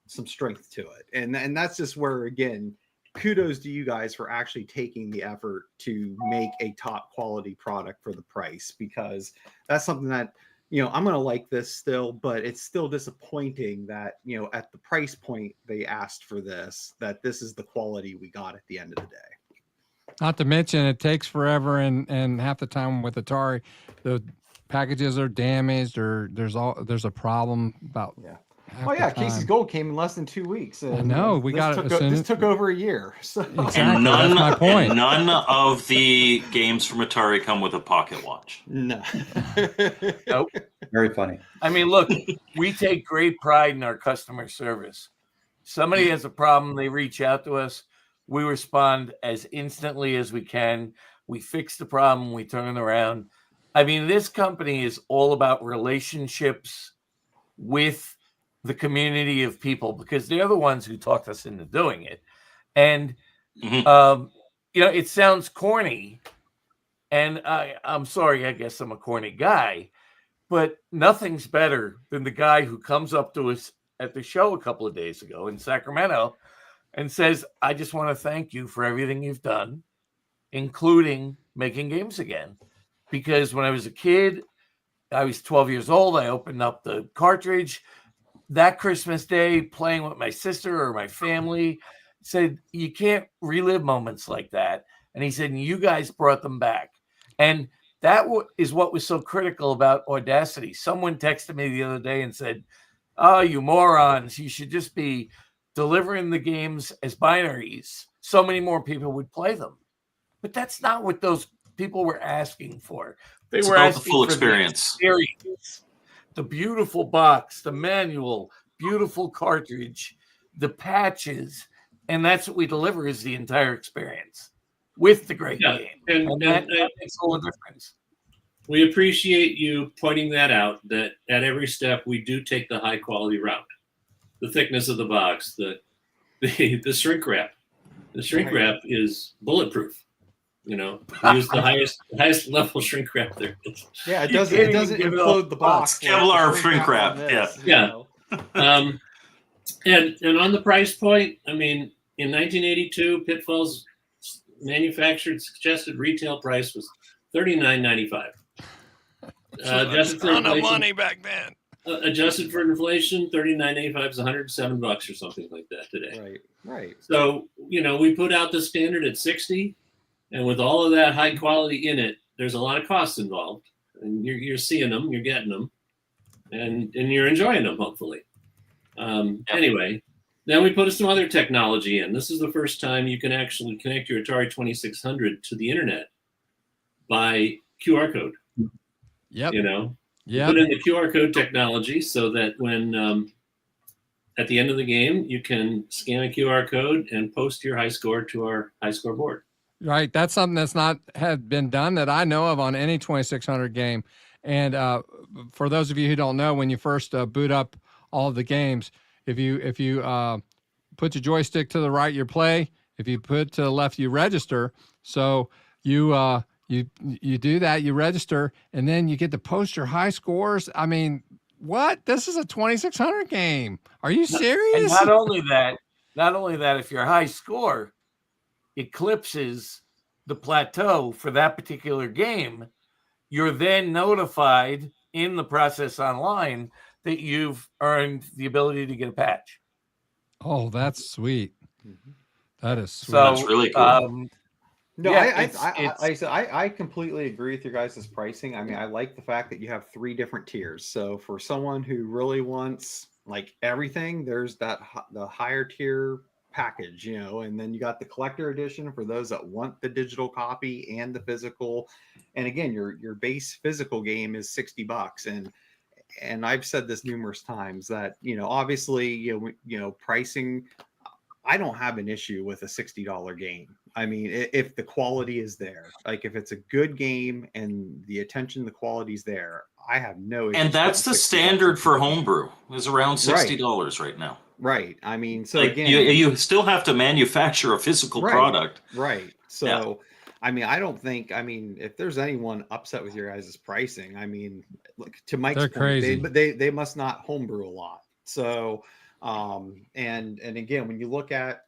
some strength to it. And that's just where, again, kudos to you guys for actually taking the effort to make a top quality product for the price, because that's something that, I'm going to like this still, but it's still disappointing that, at the price point they asked for this, that this is the quality we got at the end of the day. Not to mention, it takes forever, and half the time with Atari, the packages are damaged, or there's a problem about. Yeah. Oh yeah, Casey's Gold came in less than 2 weeks. And I know, we got it. This took over a year. So. Exactly, that's my point. None of the games from Atari come with a pocket watch. No. Nope. Very funny. I mean, look, we take great pride in our customer service. Somebody has a problem, they reach out to us. We respond as instantly as we can. We fix the problem, we turn it around. I mean, this company is all about relationships with the community of people, because they're the ones who talked us into doing it. And, it sounds corny, and I'm sorry, I guess I'm a corny guy, but nothing's better than the guy who comes up to us at the show a couple of days ago in Sacramento and says, I just want to thank you for everything you've done, including making games again. Because when I was a kid, I was 12 years old, I opened up the cartridge, that Christmas Day playing with my sister or my family. Said, you can't relive moments like that. And he said, you guys brought them back. And that is what was so critical about Audacity. Someone texted me the other day and said, oh, you morons, you should just be delivering the games as binaries. So many more people would play them. But that's not what those people were asking for. They were about the asking full for experience. the experience, the beautiful box, the manual, beautiful cartridge, the patches. And that's what we deliver is the entire experience with the great game. And that makes all the difference. We appreciate you pointing that out, that at every step we do take the high quality route. The thickness of the box, the shrink wrap. The shrink wrap is bulletproof. You know, we use the highest level shrink wrap there is. Yeah, it doesn't include the box. Kevlar shrink wrap. Yeah. And on the price point, I mean, in 1982, Pitfall's manufactured suggested retail price was $39.95. Adjusted for inflation, money back then. Adjusted for inflation, $39.85 is $107 or something like that today. Right. So, you know, we put out the standard at 60, and with all of that high quality in it, there's a lot of costs involved. And you're seeing them, you're getting them, and you're enjoying them, hopefully. Anyway, then we put some other technology in. This is the first time you can actually connect your Atari 2600 to the internet by QR code. Yep. You know, yeah. Put in the QR code technology so that when at the end of the game, you can scan a QR code and post your high score to our high score board. Right. That's something that's not had been done that I know of on any 2600 game. And for those of you who don't know, when you first boot up all of the games, if you put your joystick to the right, you play. If you put to the left, you register. So you do that, you register, and then you get to post your high scores. I mean, what? This is a 2600 game. Are you serious? And not only that, if your high score eclipses the plateau for that particular game, you're then notified in the process online that you've earned the ability to get a patch. Oh, that's sweet. That is sweet. So that's really cool. No, yeah, I completely agree with your guys' pricing. I mean, I like the fact that you have 3 different tiers. So for someone who really wants like everything, there's the higher tier package, you know, and then you got the collector edition for those that want the digital copy and the physical. And again, your base physical game is $60, and I've said this numerous times that, you know, obviously, you know, pricing, I don't have an issue with a $60 game. I mean, if the quality is there, like if it's a good game and the attention, the quality's there, I have no issue. And that's the standard for homebrew is around $60 right now. Right. I mean, so like, again, you still have to manufacture a physical product. Right. So, I mean, I don't think, I mean, if there's anyone upset with your guys' pricing, I mean, look, to Mike's They're point, crazy. they must not homebrew a lot. So, and again, when you look at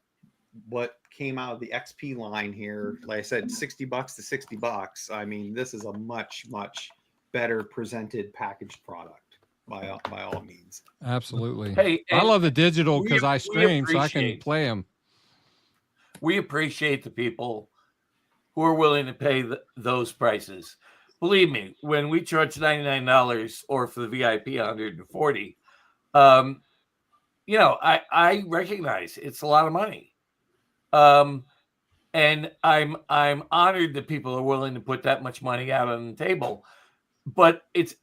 what came out of the XP line here, like I said, $60 to $60. I mean, this is a much better presented packaged product by all means. Absolutely. Hey, I love the digital because I stream, so I can appreciate- play them. We appreciate the people who are willing to pay those prices. Believe me, when we charge $99 or for the VIP $140, you know, I recognize it's a lot of money. And I'm honored that people are willing to put that much money out on the table, but it's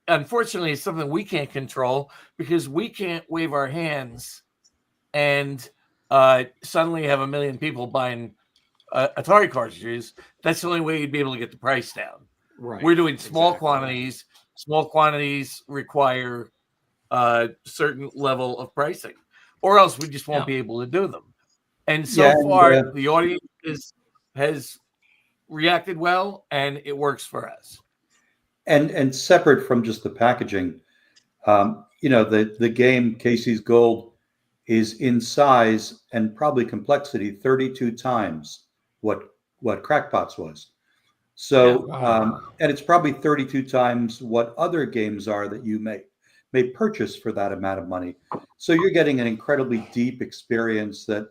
unfortunately it's something we can't control because we can't wave our hands and suddenly have 1 million people buying Atari cartridges. That's the only way you'd be able to get the price down. Right. We're doing small quantities. Small quantities require a certain level of pricing, or else we just won't be able to do them. And so far, the audience has reacted well, and it works for us. And separate from just the packaging, you know, the game Casey's Gold is in size and probably complexity 32 times what Crackpots was. So, and it's probably 32 times what other games are that you make. may purchase for that amount of money. So you're getting an incredibly deep experience that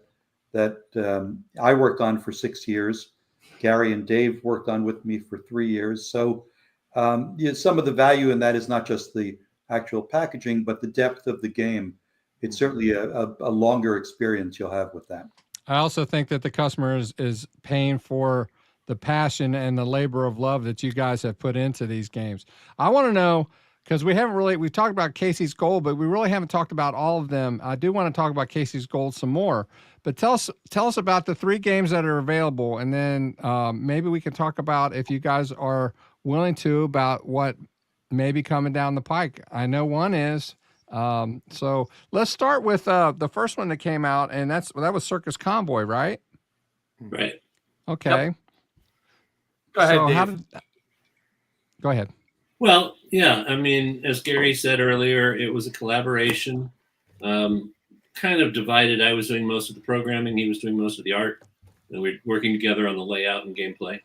I worked on for 6 years. Garry and Dave worked on with me for 3 years. So some of the value in that is not just the actual packaging, but the depth of the game. It's certainly a longer experience you'll have with that. I also think that the customer is paying for the passion and the labor of love that you guys have put into these games. I want to know, because we've talked about Casey's Gold, but we really haven't talked about all of them. I do want to talk about Casey's Gold some more, but tell us about the 3 games that are available. And then maybe we can talk about, if you guys are willing to, about what may be coming down the pike. I know one is. So let's start with the first one that came out, and that was Circus Convoy, right? Right. Okay. Yep. Go ahead, Dave. Go ahead. Well, yeah, I mean, as Garry said earlier, it was a collaboration, kind of divided. I was doing most of the programming, he was doing most of the art, and we're working together on the layout and gameplay.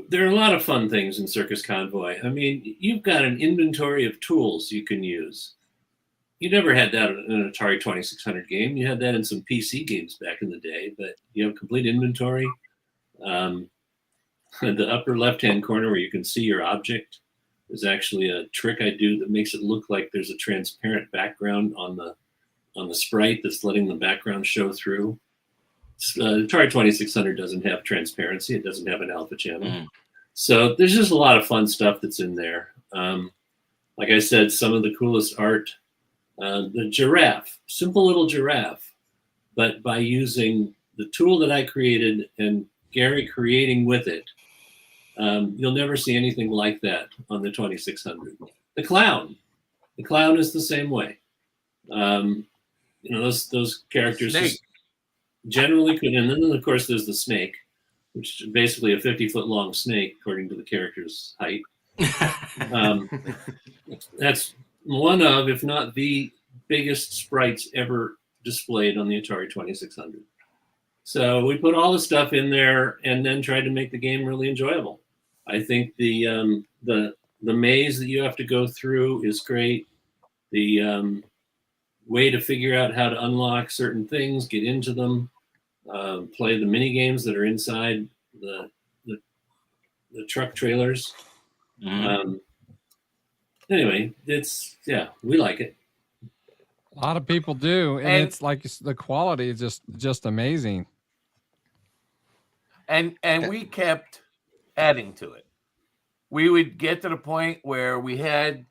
There are a lot of fun things in Circus Convoy. I mean, you've got an inventory of tools you can use. You never had that in an Atari 2600 game. You had that in some PC games back in the day, but you have complete inventory. The upper left-hand corner where you can see your object is actually a trick I do that makes it look like there's a transparent background on the sprite that's letting the background show through. Atari 2600 doesn't have transparency. It doesn't have an alpha channel. So there's just a lot of fun stuff that's in there. Like I said, some of the coolest art, the giraffe, simple little giraffe, but by using the tool that I created and Garry creating with it, you'll never see anything like that on the 2600. The clown is the same way. Those characters just generally could, and then of course there's the snake, which is basically a 50-foot long snake according to the character's height. That's one of, if not the biggest sprites ever displayed on the Atari 2600. So we put all the stuff in there and then tried to make the game really enjoyable. I think the maze that you have to go through is great. The way to figure out how to unlock certain things, get into them, play the mini games that are inside the truck trailers. Anyway, we like it. A lot of people do, and it's like the quality is just amazing. And we kept adding to it. We would get to the point where we had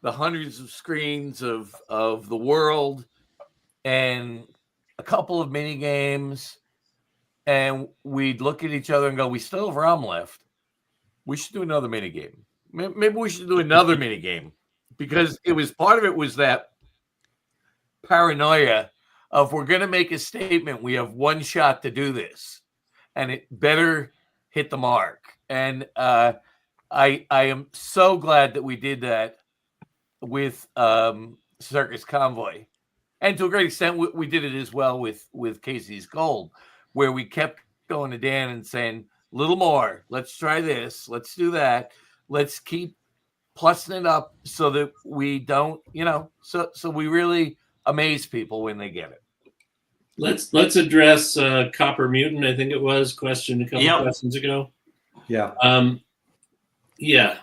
the hundreds of screens of the world and a couple of mini games, and we'd look at each other and go, we still have ROM left. We should do another mini game. Maybe we should do another mini game, because part of it was that paranoia of, we're going to make a statement. We have one shot to do this, and it better hit the mark. And I am so glad that we did that with Circus Convoy. And to a great extent, we did it as well with Casey's Gold, where we kept going to Dan and saying, a little more, let's try this, let's do that, let's keep plussing it up so that we don't, so we really amaze people when they get it. Let's address Copper Mutant, I think it was, question a couple questions ago. Yeah. Yeah.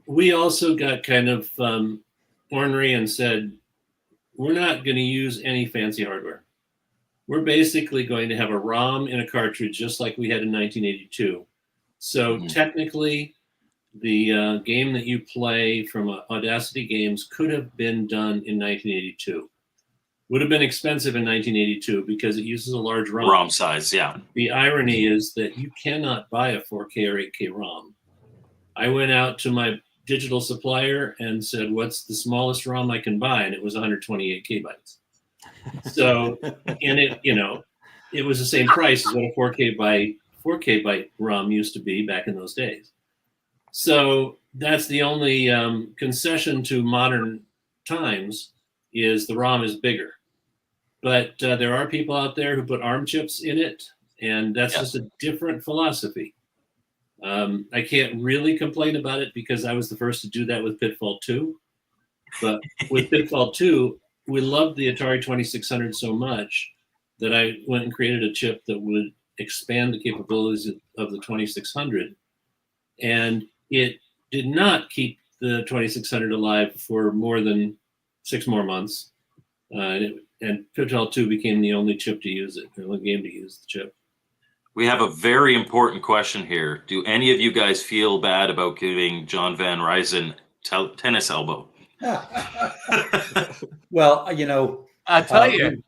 We also got kind of ornery and said, we're not going to use any fancy hardware. We're basically going to have a ROM in a cartridge just like we had in 1982. So technically, the game that you play from Audacity Games could have been done in 1982. Would have been expensive in 1982 because it uses a large ROM. ROM size, yeah. The irony is that you cannot buy a 4K or 8K ROM. I went out to my digital supplier and said, what's the smallest ROM I can buy? And it was 128 kbytes. So, and it was the same price as what a 4K byte ROM used to be back in those days. So that's the only concession to modern times, is the ROM is bigger. But there are people out there who put ARM chips in it, and that's just a different philosophy. I can't really complain about it because I was the first to do that with Pitfall 2. But with Pitfall 2, we loved the Atari 2600 so much that I went and created a chip that would expand the capabilities of the 2600. And it did not keep the 2600 alive for more than 6 more months. And Pitfall 2 became the only chip to use it, the only game to use the chip. We have a very important question here. Do any of you guys feel bad about giving John Van Ryzen tennis elbow? Well, I'll tell you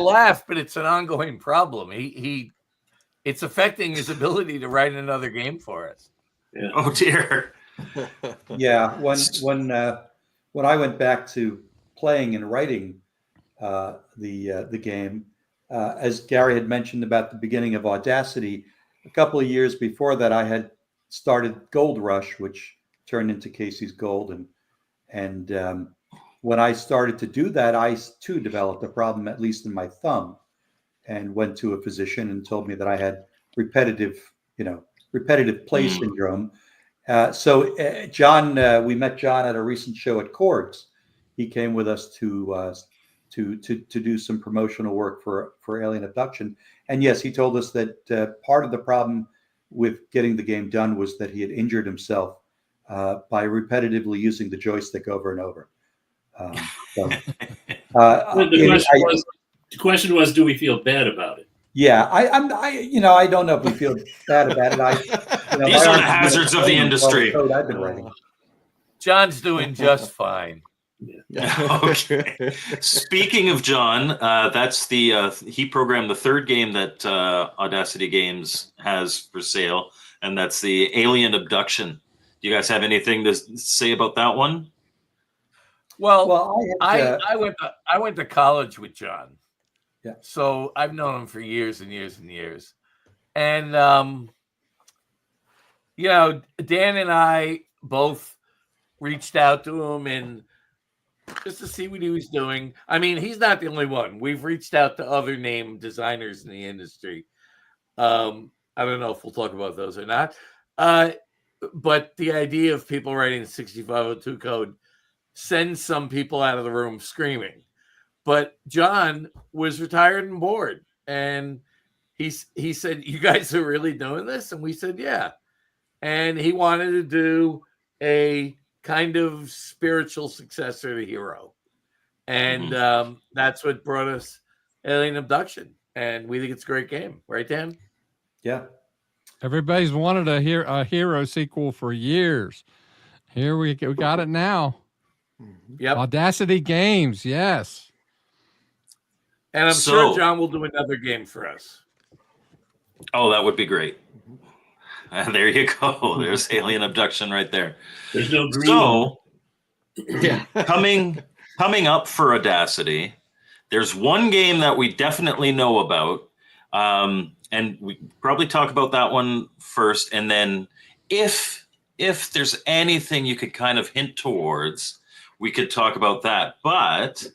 laugh, but it's an ongoing problem. It's affecting his ability to write another game for us. Yeah. Oh dear. yeah. When I went back to playing and writing the game, as Gary had mentioned about the beginning of Audacity, a couple of years before that, I had started Gold Rush, which turned into Casey's Gold, and when I started to do that, I too developed a problem, at least in my thumb, and went to a physician and told me that I had repetitive play syndrome. So John, we met John at a recent show at Korg's. He came with us to do some promotional work for Alien Abduction. And yes, he told us that part of the problem with getting the game done was that he had injured himself by repetitively using the joystick over and over. The question was, do we feel bad about it? Yeah, I don't know if we feel bad about it. These are the hazards of the industry. I've been writing. John's doing just fine. Yeah. Okay. Speaking of John, that's he programmed the third game that Audacity Games has for sale, and that's the Alien Abduction. Do you guys have anything to say about that one? Well, I went to college with John. Yeah. So I've known him for years and years and years. And Dan and I both reached out to him and just to see what he was doing. I mean, he's not the only one. We've reached out to other named designers in the industry. I don't know if we'll talk about those or not. But the idea of people writing 6502 code sends some people out of the room screaming. But John was retired and bored. And he said, "You guys are really doing this?" And we said, "Yeah." And he wanted to do a kind of spiritual successor to Hero. And that's what brought us Alien Abduction. And we think it's a great game. Right, Dan? Yeah. Everybody's wanted a Hero sequel for years. Here we got it now. Yep. Audacity Games, yes. And I'm sure John will do another game for us. Oh, that would be great. There you go. There's Alien Abduction right there. There's no green. So, Yeah. coming up for Audacity, there's one game that we definitely know about, and we probably talk about that one first, and then if there's anything you could kind of hint towards, we could talk about that. But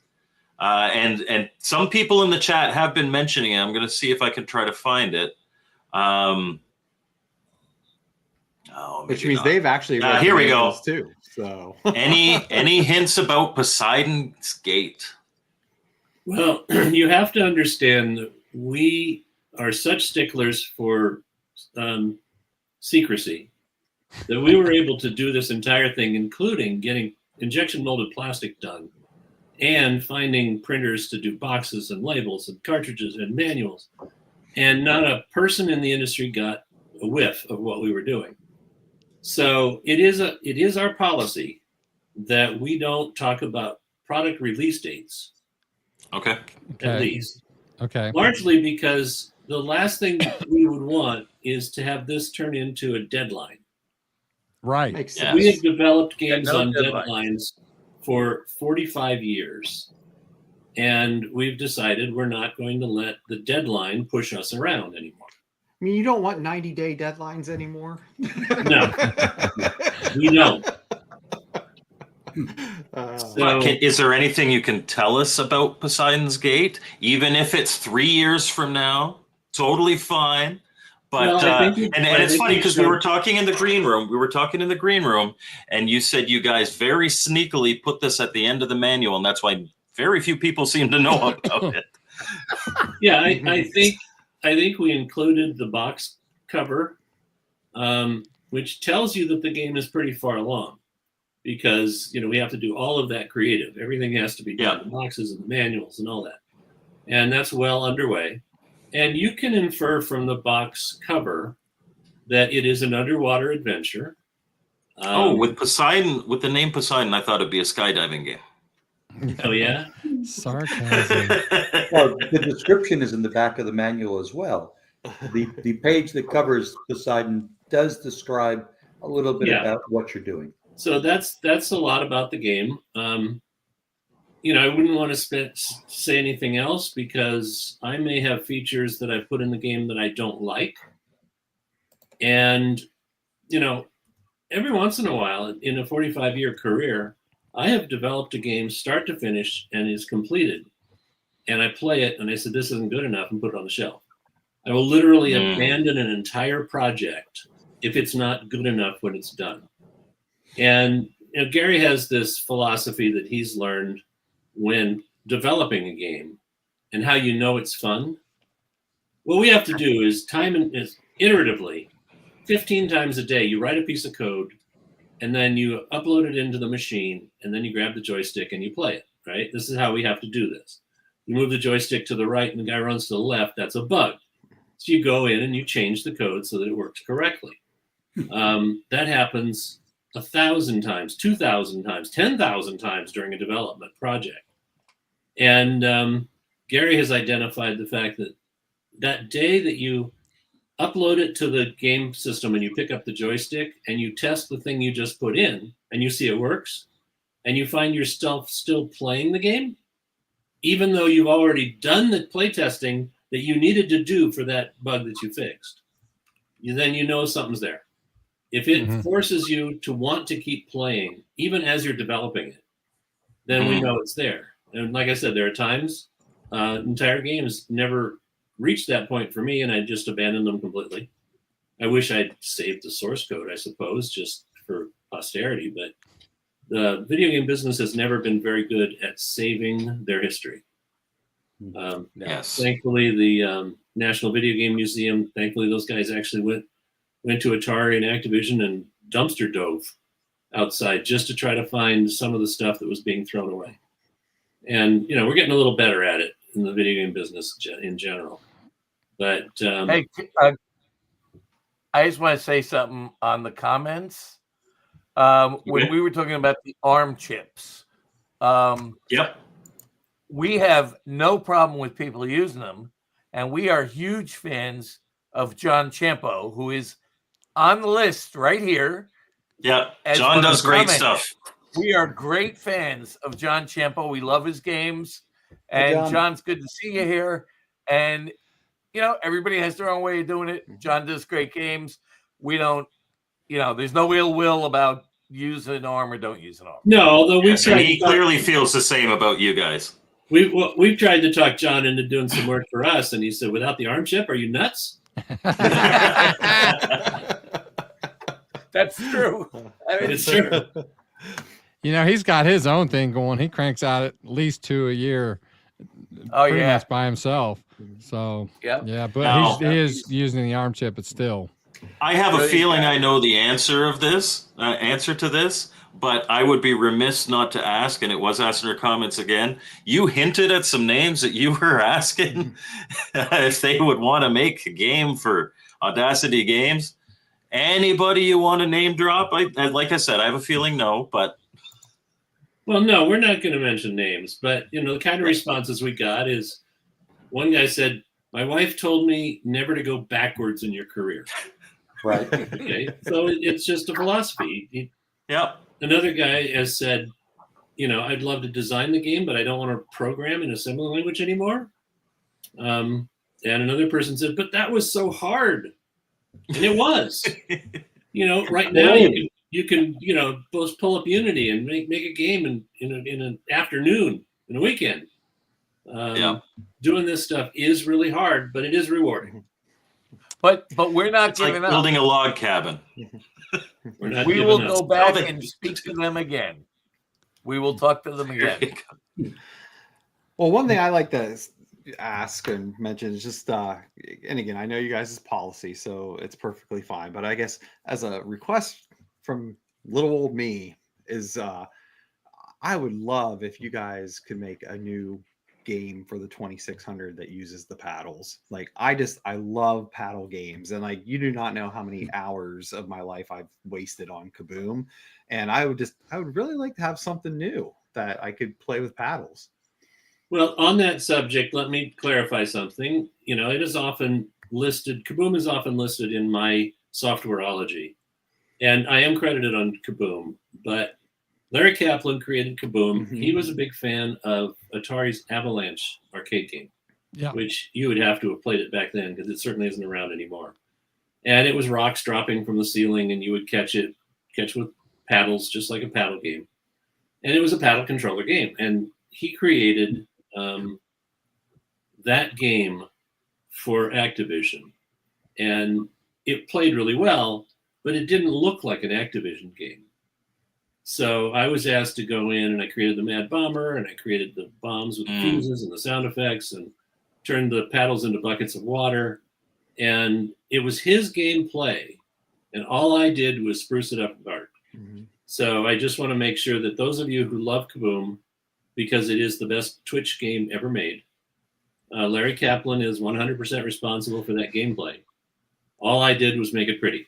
and some people in the chat have been mentioning it. I'm going to see if I can try to find it. Which means they've actually read here we go too. So any hints about Poseidon's Gate? Well, you have to understand that we are such sticklers for secrecy that we were able to do this entire thing, including getting injection molded plastic done and finding printers to do boxes and labels and cartridges and manuals. And not a person in the industry got a whiff of what we were doing. So it is our policy that we don't talk about product release dates. Okay. At least. Okay. Largely because the last thing we would want is to have this turn into a deadline. Right. makes Yeah. sense. We have developed games no on deadlines. deadlines for 45 years. And we've decided we're not going to let the deadline push us around anymore. I mean, you don't want 90-day deadlines anymore. No, we don't. So, Is there anything you can tell us about Poseidon's Gate? Even if it's 3 years from now, totally fine. But Well, I think and it's funny because we were talking in the green room. And you said you guys very sneakily put this at the end of the manual, and that's why very few people seem to know about it. Yeah, I think we included the box cover, which tells you that the game is pretty far along, because we have to do all of that creative. Everything has to be done, the boxes and the manuals and all that, and that's well underway. And you can infer from the box cover that it is an underwater adventure. With Poseidon, with the name Poseidon, I thought it'd be a skydiving game. Oh yeah, Sarcasm. Well, the description is in the back of the manual as well. The page that covers Poseidon does describe a little bit about what you're doing. So that's a lot about the game. I wouldn't want to say anything else, because I may have features that I put in the game that I don't like. And, every once in a while in a 45-year career, I have developed a game start to finish and is completed. And I play it and I said, this isn't good enough, and put it on the shelf. I will literally abandon an entire project if it's not good enough when it's done. And Garry has this philosophy that he's learned when developing a game, and how you know it's fun. What we have to do is iteratively, 15 times a day, you write a piece of code, and then you upload it into the machine, and then you grab the joystick and you play it, right? This is how we have to do this. You move the joystick to the right and the guy runs to the left, that's a bug. So you go in and you change the code so that it works correctly. That happens 1,000 times, 2,000 times, 10,000 times during a development project. And Garry has identified the fact that that day that you upload it to the game system and you pick up the joystick and you test the thing you just put in and you see it works, and you find yourself still playing the game, even though you've already done the play testing that you needed to do for that bug that you fixed, then you know something's there. If it forces you to want to keep playing, even as you're developing it, then we know it's there. And like I said, there are times entire games never reached that point for me, and I just abandoned them completely. I wish I'd saved the source code, I suppose, just for posterity. But the video game business has never been very good at saving their history. Yes. Thankfully, the National Video Game Museum, those guys actually went to Atari and Activision and dumpster dove outside just to try to find some of the stuff that was being thrown away. And, we're getting a little better at it in the video game business in general. But hey, I just want to say something on the comments. When we were talking about the ARM chips, we have no problem with people using them. And we are huge fans of John Ciampo, who is on the list right here. Yeah, John does great stuff. We are great fans of John Ciampo. We love his games. And John's good to see you here. And, everybody has their own way of doing it. John does great games. We don't, there's no ill will about use an ARM or don't use an ARM. No, although he clearly feels the same about you guys. We've tried to talk John into doing some work for us, and he said, without the ARM chip, are you nuts? That's true. It's true. He's got his own thing going. He cranks out at least 2 a year. Pretty much by himself. So but he is using the ARM chip, but still. I have a feeling I know the answer to this, but I would be remiss not to ask, and it was asked in your comments again. You hinted at some names that you were asking if they would want to make a game for Audacity Games. Anybody you want to name drop? Like I said, I have a feeling no, but. Well, no, we're not going to mention names, but the kind of responses we got is, one guy said, "My wife told me never to go backwards in your career." Right. Okay, so it's just a philosophy. Yeah. Another guy has said, I'd love to design the game, but I don't want to program in assembly language anymore. And another person said, "But that was so hard," and it was. Right now you can both pull up Unity and make a game in an afternoon, in a weekend. Doing this stuff is really hard, but it is rewarding. But we're not It's like giving up. building a log cabin. We're not We giving will up. go back No, they- and speak to them again. We will talk to them There again. you go. Well, one thing I like to ask and mention is just, and again, I know you guys' policy, so it's perfectly fine. But I guess as a request from little old me is, I would love if you guys could make a new game for the 2600 that uses the paddles. Like I love paddle games, and like you do not know how many hours of my life I've wasted on Kaboom, and I would really like to have something new that I could play with paddles. Well, on that subject, let me clarify something. You know, it is often listed, Kaboom is often listed in my softwareology, and I am credited on Kaboom, but Larry Kaplan created Kaboom. Mm-hmm. He was a big fan of Atari's Avalanche arcade game, Yeah. which you would have to have played it back then because it certainly isn't around anymore. And it was rocks dropping from the ceiling, and you would catch with paddles, just like a paddle game. And it was a paddle controller game. And he created that game for Activision. And it played really well, but it didn't look like an Activision game. So I was asked to go in, and I created the Mad Bomber, and I created the bombs with the fuses and the sound effects, and turned the paddles into buckets of water. And it was his gameplay, and all I did was spruce it up with art. Mm-hmm. So I just want to make sure that those of you who love Kaboom, because it is the best Twitch game ever made, Larry Kaplan is 100% responsible for that gameplay. All I did was make it pretty.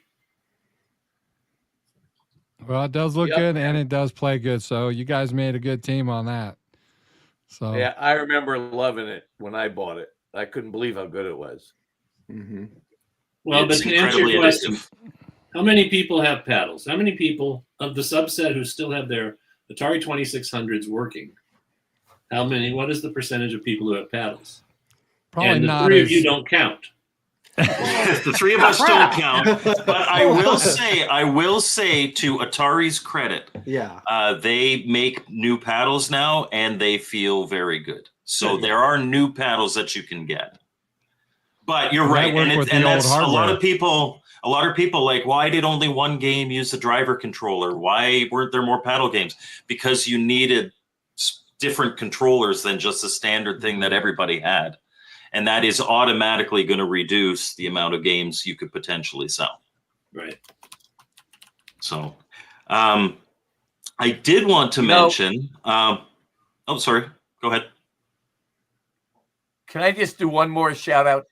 Well, it does look good, and it does play good. So you guys made a good team on that. So Yeah, I remember loving it when I bought it. I couldn't believe how good it was. Mm-hmm. Well, It's but to answer your incredibly question, addictive. how many people have paddles? How many people of the subset who still have their Atari 2600s working? What is the percentage of people who have paddles? probably And the not three as, of you don't count. The three of us don't count, but I will say to Atari's credit, Yeah. they make new paddles now, and they feel very good. So there are new paddles that you can get. But you're right, work and, with and the old that's a lot hardware. of people. A lot of people like, why did only one game use the driver controller? Why weren't there more paddle games? Because you needed different controllers than just the standard thing that everybody had. And that is automatically going to reduce the amount of games you could potentially sell. Right. So I did want to mention, sorry, go ahead. Can I just do one more shout out?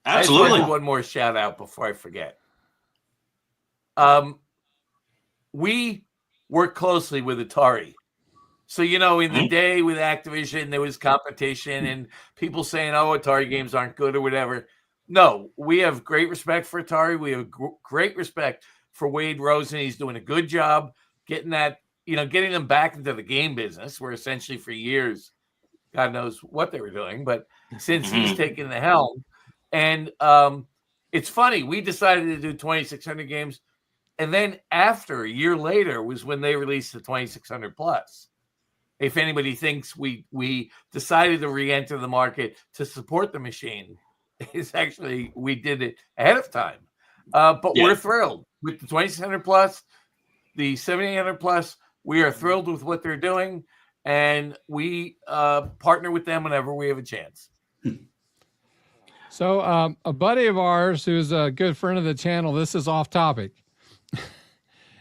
I just Absolutely. want to do one more shout out before I forget. We work closely with Atari. So, you know, in the day with Activision, there was competition and people saying, oh, Atari games aren't good or whatever. No, we have great respect for Atari. We have great respect for Wade Rosen. He's doing a good job getting that, getting them back into the game business, where essentially for years, God knows what they were doing. But since he's taken the helm, and it's funny, we decided to do 2600 games. And then after, a year later, was when they released the 2600 Plus. If anybody thinks we decided to re-enter the market to support the machine, it's actually, we did it ahead of time. But we're thrilled with the 2600 Plus, the 7800 Plus. We are thrilled with what they're doing, and we partner with them whenever we have a chance. So a buddy of ours who's a good friend of the channel, this is off topic.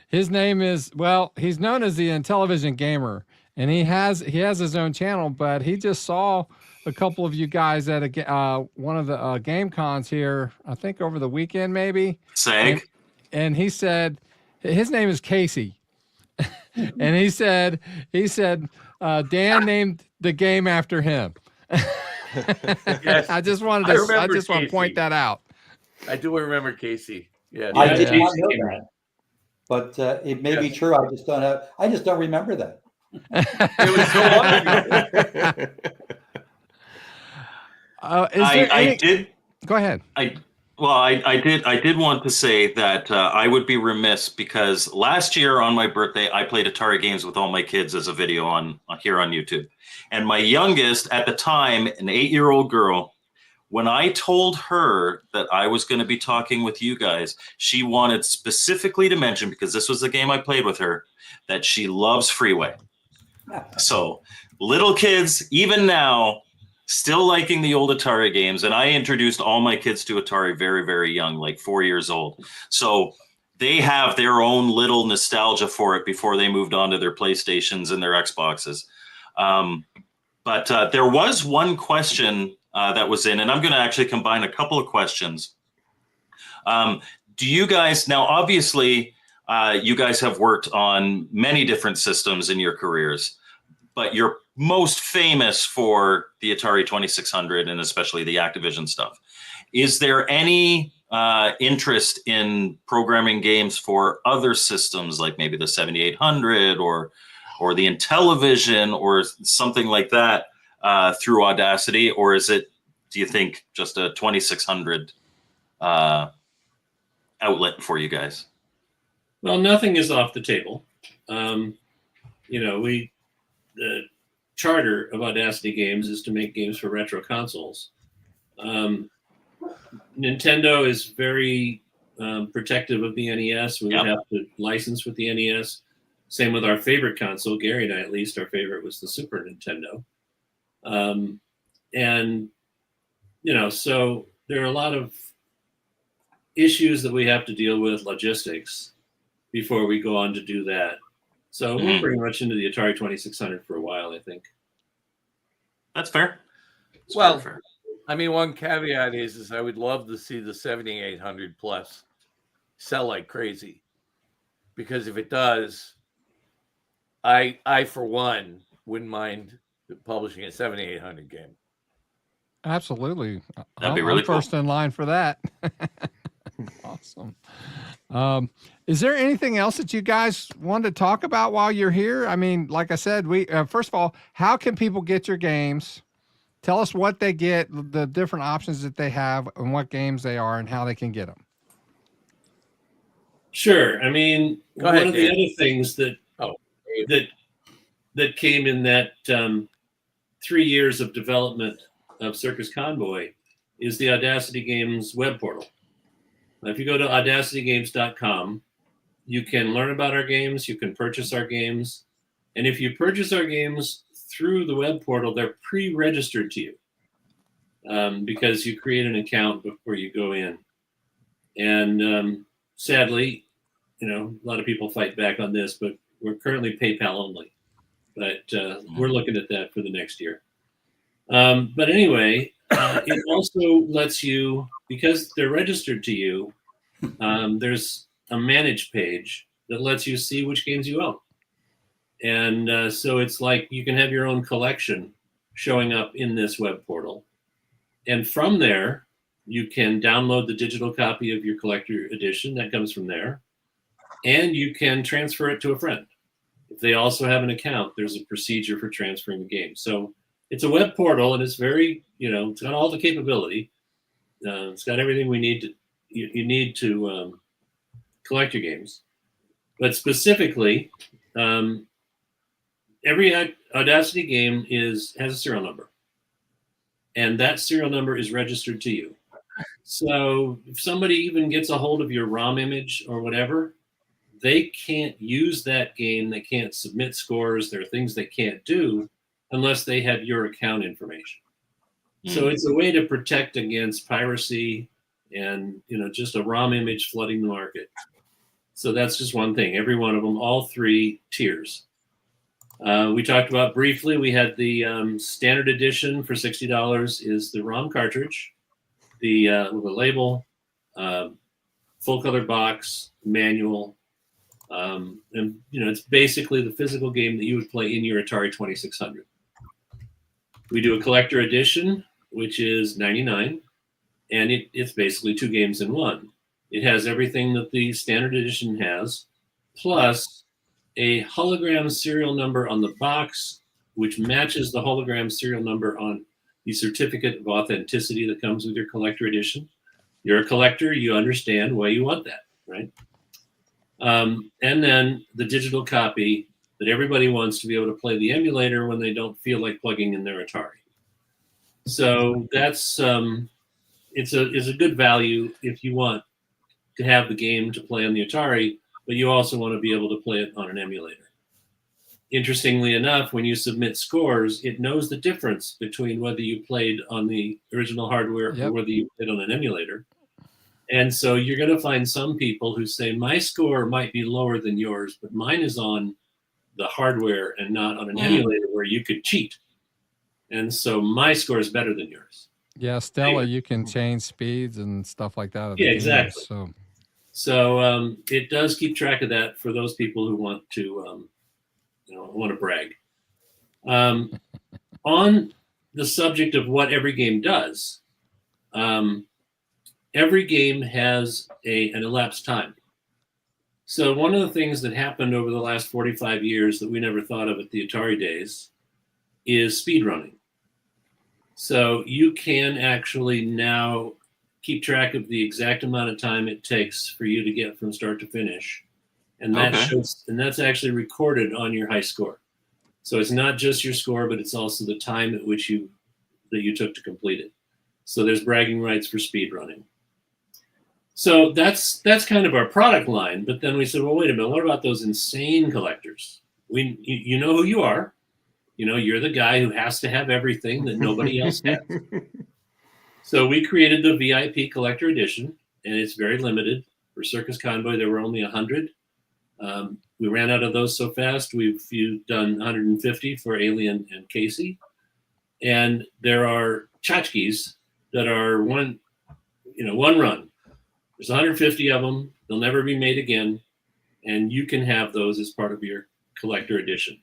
His name is, he's known as the Intellivision Gamer, and he has his own channel, but he just saw a couple of you guys at one of the game cons here, I think over the weekend maybe. SAG. And he said, his name is Casey. And he said, Dan named the game after him. Yes. I just want to point that out. I do remember Casey. Yeah, I did not know that, but it may be true. I just don't remember that. It was so long ago. I did. Go ahead. I did want to say that I would be remiss, because last year on my birthday, I played Atari games with all my kids as a video on here on YouTube. And my youngest at the time, an 8-year-old girl, when I told her that I was going to be talking with you guys, she wanted specifically to mention, because this was the game I played with her, that she loves Freeway. So little kids, even now, still liking the old Atari games. And I introduced all my kids to Atari very, very young, like 4 years old. So they have their own little nostalgia for it before they moved on to their PlayStations and their Xboxes. But there was one question that was in, and I'm going to actually combine a couple of questions. Do you guys, now obviously you guys have worked on many different systems in your careers, but you're most famous for the Atari 2600 and especially the Activision stuff. Is there any interest in programming games for other systems, like maybe the 7800 or the Intellivision or something like that through Audacity? Or is it, do you think, just a 2600 outlet for you guys? Well, nothing is off the table. The charter of Audacity Games is to make games for retro consoles. Nintendo is very protective of the NES. We would have to license with the NES. Same with our favorite console, Gary and I, at least, our favorite was the Super Nintendo. So there are a lot of issues that we have to deal with, logistics, before we go on to do that. So we're pretty much into the Atari 2600 for a while, I think. That's fair. Well, fair. I mean, one caveat is I would love to see the 7800 plus sell like crazy, because if it does, I for one wouldn't mind publishing a 7800 game. Absolutely. That'd be really I'm first in line for that. Awesome. Is there anything else that you guys want to talk about while you're here? I mean, like I said, we first of all, how can people get your games? Tell us what they get, the different options that they have, and what games they are, and how they can get them. Sure. I mean, Go ahead, of the other things that came in that 3 years of development of Circus Convoy is the Audacity Games web portal. Now, if you go to audacitygames.com, you can learn about our games, you can purchase our games, and if you purchase our games through the web portal, they're pre-registered to you because you create an account before you go in. And sadly, a lot of people fight back on this, but we're currently PayPal only. But we're looking at that for the next year. But anyway, it also lets you, because they're registered to you, there's a manage page that lets you see which games you own. And so it's like you can have your own collection showing up in this web portal. And from there, you can download the digital copy of your collector edition that comes from there. And you can transfer it to a friend. If they also have an account, there's a procedure for transferring the game. So it's a web portal, and it's very, it's got all the capability. It's got everything we need to, you need to collect your games. But specifically, every Audacity game has a serial number. And that serial number is registered to you. So if somebody even gets a hold of your ROM image or whatever, they can't use that game. They can't submit scores. There are things they can't do unless they have your account information. So it's a way to protect against piracy and, just a ROM image flooding the market. So that's just one thing. Every one of them, all three tiers. We talked about briefly, we had the standard edition for $60 is the ROM cartridge, the label, full color box, manual. And it's basically the physical game that you would play in your Atari 2600. We do a collector edition, which is $99, and it's basically two games in one. It has everything that the standard edition has, plus a hologram serial number on the box, which matches the hologram serial number on the certificate of authenticity that comes with your collector edition. You're a collector, you understand why you want that, right? And then the digital copy that everybody wants to be able to play the emulator when they don't feel like plugging in their Atari. So that's is a good value if you want to have the game to play on the Atari, but you also want to be able to play it on an emulator. Interestingly enough, when you submit scores, it knows the difference between whether you played on the original hardware or whether you played on an emulator. And so you're going to find some people who say, my score might be lower than yours, but mine is on the hardware and not on an emulator where you could cheat. And so my score is better than yours. Yeah, Stella, you can change speeds and stuff like that. Yeah, exactly. So it does keep track of that for those people who want to, want to brag. On the subject of what every game does, every game has an elapsed time. So one of the things that happened over the last 45 years that we never thought of at the Atari days is speedrunning. So you can actually now keep track of the exact amount of time it takes for you to get from start to finish. And that shows, and that's actually recorded on your high score. So it's not just your score, but it's also the time at which you took to complete it. So there's bragging rights for speedrunning. So that's kind of our product line. But then we said, well, wait a minute, what about those insane collectors? You know who you are. You're the guy who has to have everything that nobody else has. So we created the VIP Collector Edition, and it's very limited. For Circus Convoy, there were only 100. We ran out of those so fast. We've done 150 for Alien and Casey. And there are tchotchkes that are one run. There's 150 of them. They'll never be made again. And you can have those as part of your collector edition.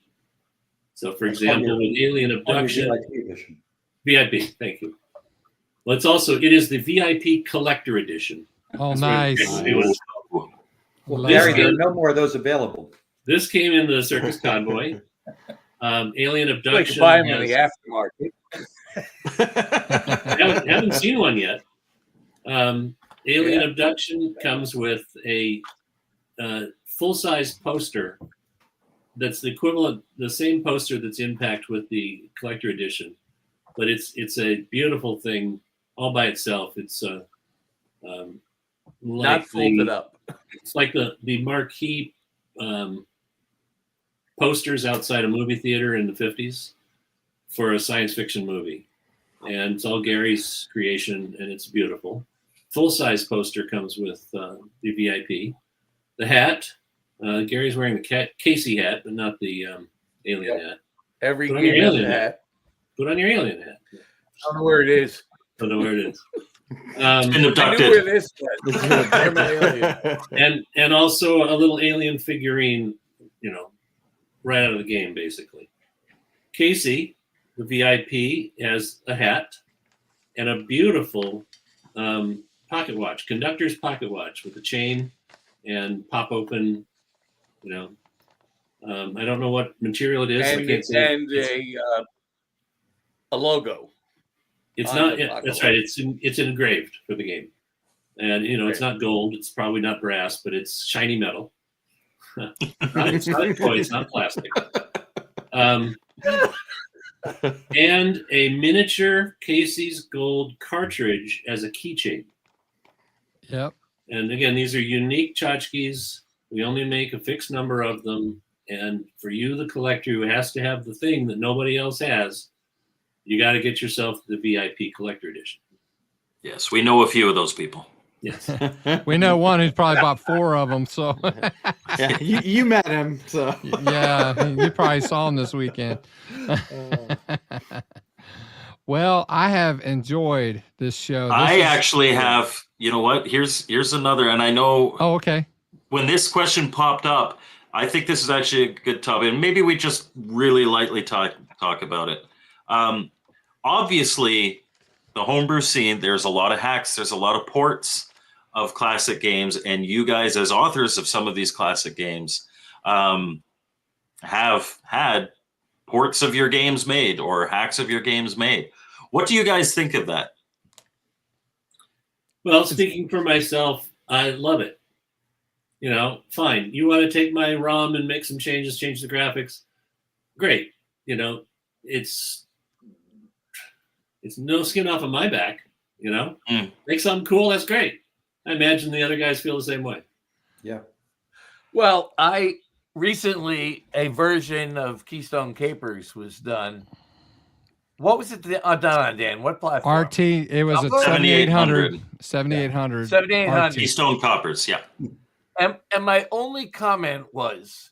So, for example, with Alien Abduction, VIP, thank you. Well, it is the VIP Collector Edition. Oh, nice. Well, Garry, there are no more of those available. This came in the Circus Convoy. Alien Abduction. Buy them in the aftermarket. haven't seen one yet. Alien Abduction comes with a full-size poster that's the equivalent, the same poster that's Impact with the collector edition, but it's a beautiful thing all by itself. It's not folded up. It's like the marquee posters outside a movie theater in the 50s for a science fiction movie. And it's all Gary's creation, and it's beautiful. Full-size poster comes with the VIP. The hat, Gary's wearing the Casey hat, but not the alien hat. Every Put on your alien hat. Put on your alien hat. I don't know where it is. Don't know where it is. Been abducted. I knew where this was. and also a little alien figurine, right out of the game, basically. Casey, the VIP, has a hat and a beautiful pocket watch, conductor's pocket watch with a chain and pop open. I don't know what material it is. And a logo. It's not. That's right. It's engraved for the game, and it's not gold. It's probably not brass, but it's shiny metal. It's not toy. It's not plastic. And a miniature Casey's Gold cartridge as a keychain. Yep. And again, these are unique tchotchkes. We only make a fixed number of them. And for you, the collector who has to have the thing that nobody else has, you got to get yourself the VIP Collector Edition. Yes, we know a few of those people. Yes. We know one who's probably bought 4 of them. So Yeah, you met him. So yeah, you probably saw him this weekend. Well, I have enjoyed this show. I actually have. You know what? Here's another, and I know. Oh, okay. When this question popped up, I think this is actually a good topic, and maybe we just really lightly talk about it. Obviously, the homebrew scene, there's a lot of hacks, there's a lot of ports of classic games, and you guys, as authors of some of these classic games, have had ports of your games made or hacks of your games made. What do you guys think of that? Well, speaking for myself, I love it. Fine. You want to take my ROM and make some changes, change the graphics? Great. It's no skin off of my back. Make something cool. That's great. I imagine the other guys feel the same way. Yeah. Well, I recently a version of Keystone Capers was done. What was it done on, Dan? What platform? RT. It was a 7800. 7800. 7800. Keystone Coppers, yeah. And my only comment was,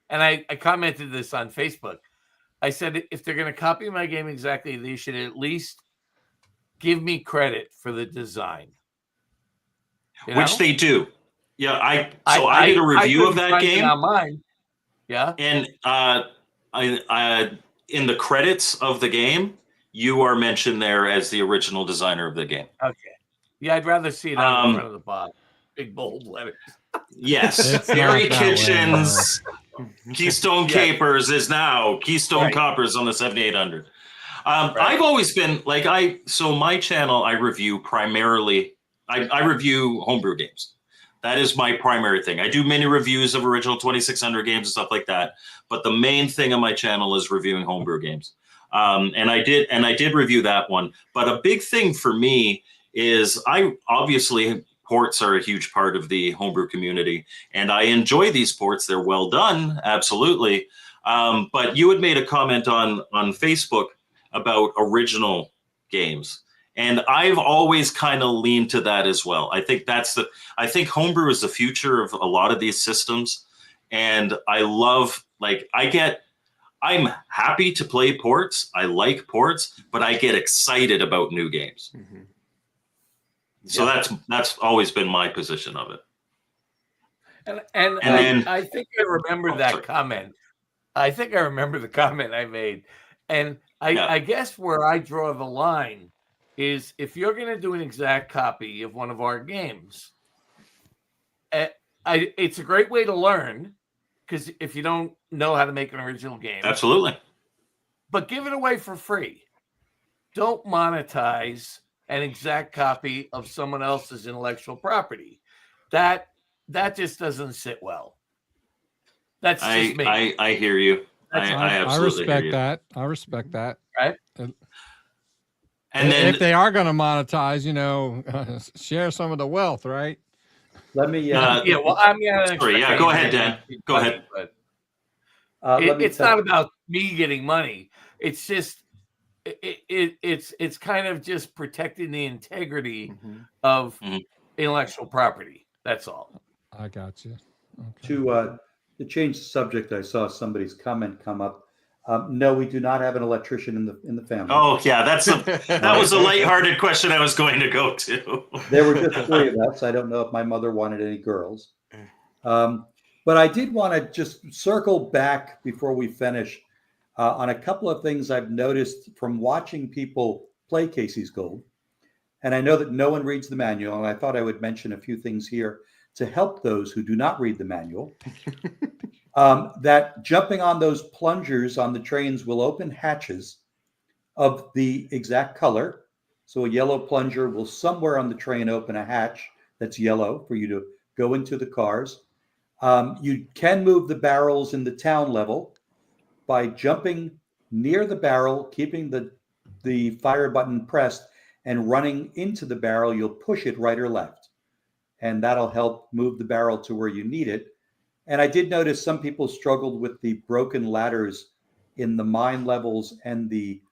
and I commented this on Facebook, I said, if they're going to copy my game exactly, they should at least give me credit for the design. Which they do. Yeah, I did a review of that game. On mine. Yeah. And I in the credits of the game, you are mentioned there as the original designer of the game. Okay. Yeah, I'd rather see it on the front of the box. Big bold letters. Yes. Garry Kitchen's Keystone Capers is now Keystone Coppers on the 7800. I've always been so my channel, I review primarily, I review homebrew games. That is my primary thing. I do many reviews of original 2600 games and stuff like that. But the main thing on my channel is reviewing homebrew games. And I did review that one. But a big thing for me is ports are a huge part of the homebrew community, and I enjoy these ports. They're well done, absolutely. But you had made a comment on Facebook about original games, and I've always kind of leaned to that as well. I think I think homebrew is the future of a lot of these systems, and I love I'm happy to play ports. I like ports, but I get excited about new games. Mm-hmm. So that's always been my position of it. And I think I remember that comment. I think I remember the comment I made. And I guess where I draw the line is if you're going to do an exact copy of one of our games, it's a great way to learn, because if you don't know how to make an original game. Absolutely. But give it away for free. Don't monetize an exact copy of someone else's intellectual property. That just doesn't sit well. That's just me. I hear you. I absolutely respect hear you. that. I respect that. Right. And then if they are going to monetize, share some of the wealth, right? Let me. Well, I mean, sorry. Yeah, go ahead, Dan. Go ahead. But it's not about me getting money. It's just it's kind of just protecting the integrity of intellectual property. That's all. I got you. Okay. To change the subject, I saw somebody's comment come up. No, we do not have an electrician in the family. Oh yeah, that was a lighthearted question I was going to go to. There were just 3 of us. I don't know if my mother wanted any girls. But I did want to just circle back before we finish on a couple of things I've noticed from watching people play Casey's Gold. And I know that no one reads the manual, and I thought I would mention a few things here to help those who do not read the manual. That jumping on those plungers on the trains will open hatches of the exact color. So a yellow plunger will somewhere on the train open a hatch that's yellow for you to go into the cars. You can move the barrels in the town level by jumping near the barrel, keeping the fire button pressed, and running into the barrel. You'll push it right or left, and that'll help move the barrel to where you need it. And I did notice some people struggled with the broken ladders in the mine levels and the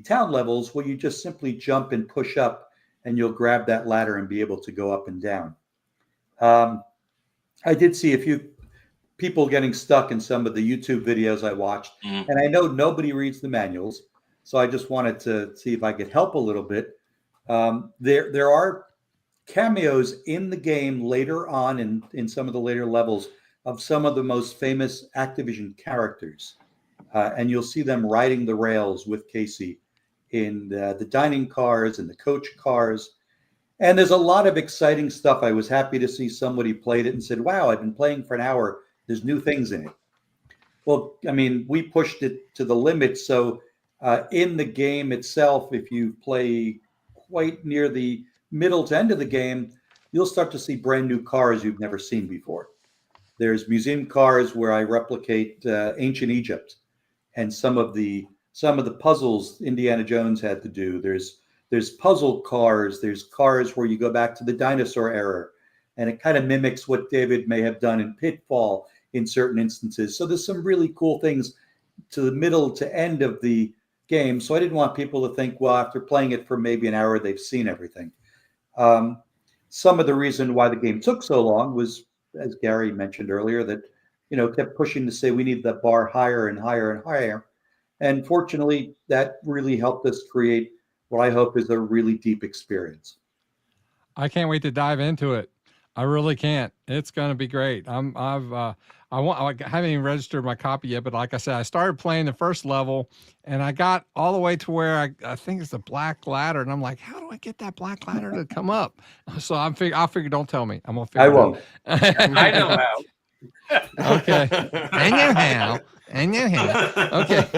town levels, where you just simply jump and push up, and you'll grab that ladder and be able to go up and down. I did see a few people getting stuck in some of the YouTube videos I watched, and I know nobody reads the manuals, so I just wanted to see if I could help a little bit. There are cameos in the game later on in some of the later levels of some of the most famous Activision characters, and you'll see them riding the rails with Casey in the dining cars and the coach cars. And there's a lot of exciting stuff. I was happy to see somebody played it and said, wow, I've been playing for an hour. There's new things in it. Well, I mean, we pushed it to the limit. So in the game itself, if you play quite near the middle to end of the game, you'll start to see brand new cars you've never seen before. There's museum cars where I replicate ancient Egypt and some of the puzzles Indiana Jones had to do. There's There's puzzle cars. There's cars where you go back to the dinosaur era, and it kind of mimics what David may have done in Pitfall in certain instances. So there's some really cool things to the middle to end of the game. So I didn't want people to think, well, after playing it for maybe an hour, they've seen everything. Some of the reason why the game took so long was, as Garry mentioned earlier, that, kept pushing to say we need the bar higher and higher and higher. And fortunately, that really helped us create what I hope is a really deep experience. I can't wait to dive into it. I really can't. It's going to be great. I haven't even registered my copy yet, but like I said, I started playing the first level and I got all the way to where I think it's the black ladder. And I'm like, how do I get that black ladder to come up? So I'll figure, don't tell me. I'm going to figure I won't. I know how. Okay. I know how. Okay.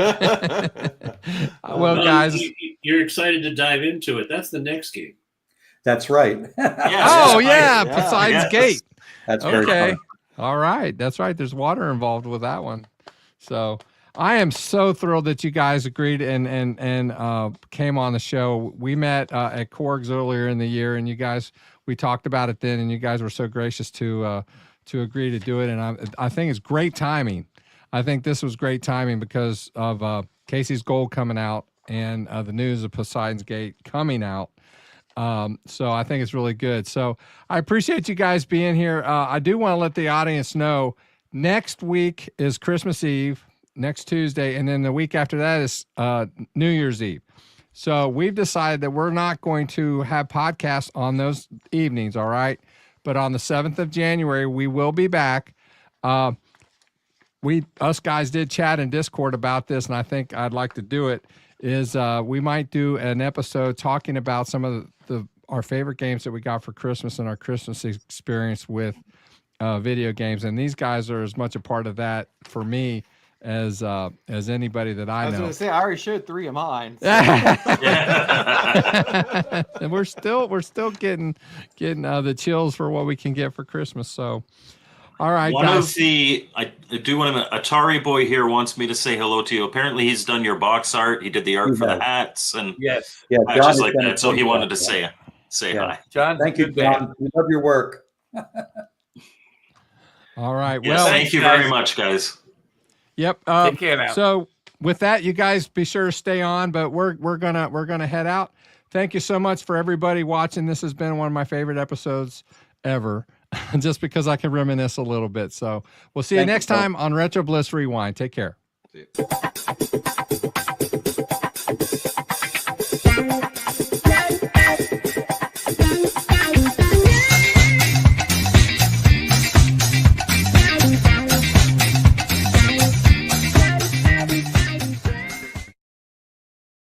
Well, guys. You're excited to dive into it. That's the next game. That's right. Yeah. Poseidon's Gate. That's very Okay. fun. All right. That's right. There's water involved with that one. So I am so thrilled that you guys agreed and came on the show. We met at Korg's earlier in the year, and we talked about it then, and you guys were so gracious to agree to do it. And I think it's great timing. I think this was great timing because of Casey's Gold coming out and the news of Poseidon's Gate coming out. So I think it's really good. So I appreciate you guys being here. I do want to let the audience know next week is Christmas Eve, next Tuesday, and then the week after that is New Year's Eve. So we've decided that we're not going to have podcasts on those evenings, all right? But on the 7th of January, we will be back. Us guys did chat in Discord about this, and I think I'd like to do it, is we might do an episode talking about some of our favorite games that we got for Christmas and our Christmas experience with video games. And these guys are as much a part of that for me as anybody that I know. I was going to say, I already showed 3 of mine. So. And we're still getting the chills for what we can get for Christmas. So, all right, guys. I do want to. Atari boy here wants me to say hello to you. Apparently, he's done your box art. He did the art for the hats, and Yes. Yeah, I John just has like done that. a So he great wanted job, to say Yeah. hi. John, Thank you, good man. John. We love your work. All right. Yes, Well, thank you very much, guys. Yep. Take care now. So with that, you guys be sure to stay on, but we're gonna head out. Thank you so much for everybody watching. This has been one of my favorite episodes ever, just because I can reminisce a little bit. So we'll see you next time on Retro Bliss Rewind. Take care. See ya.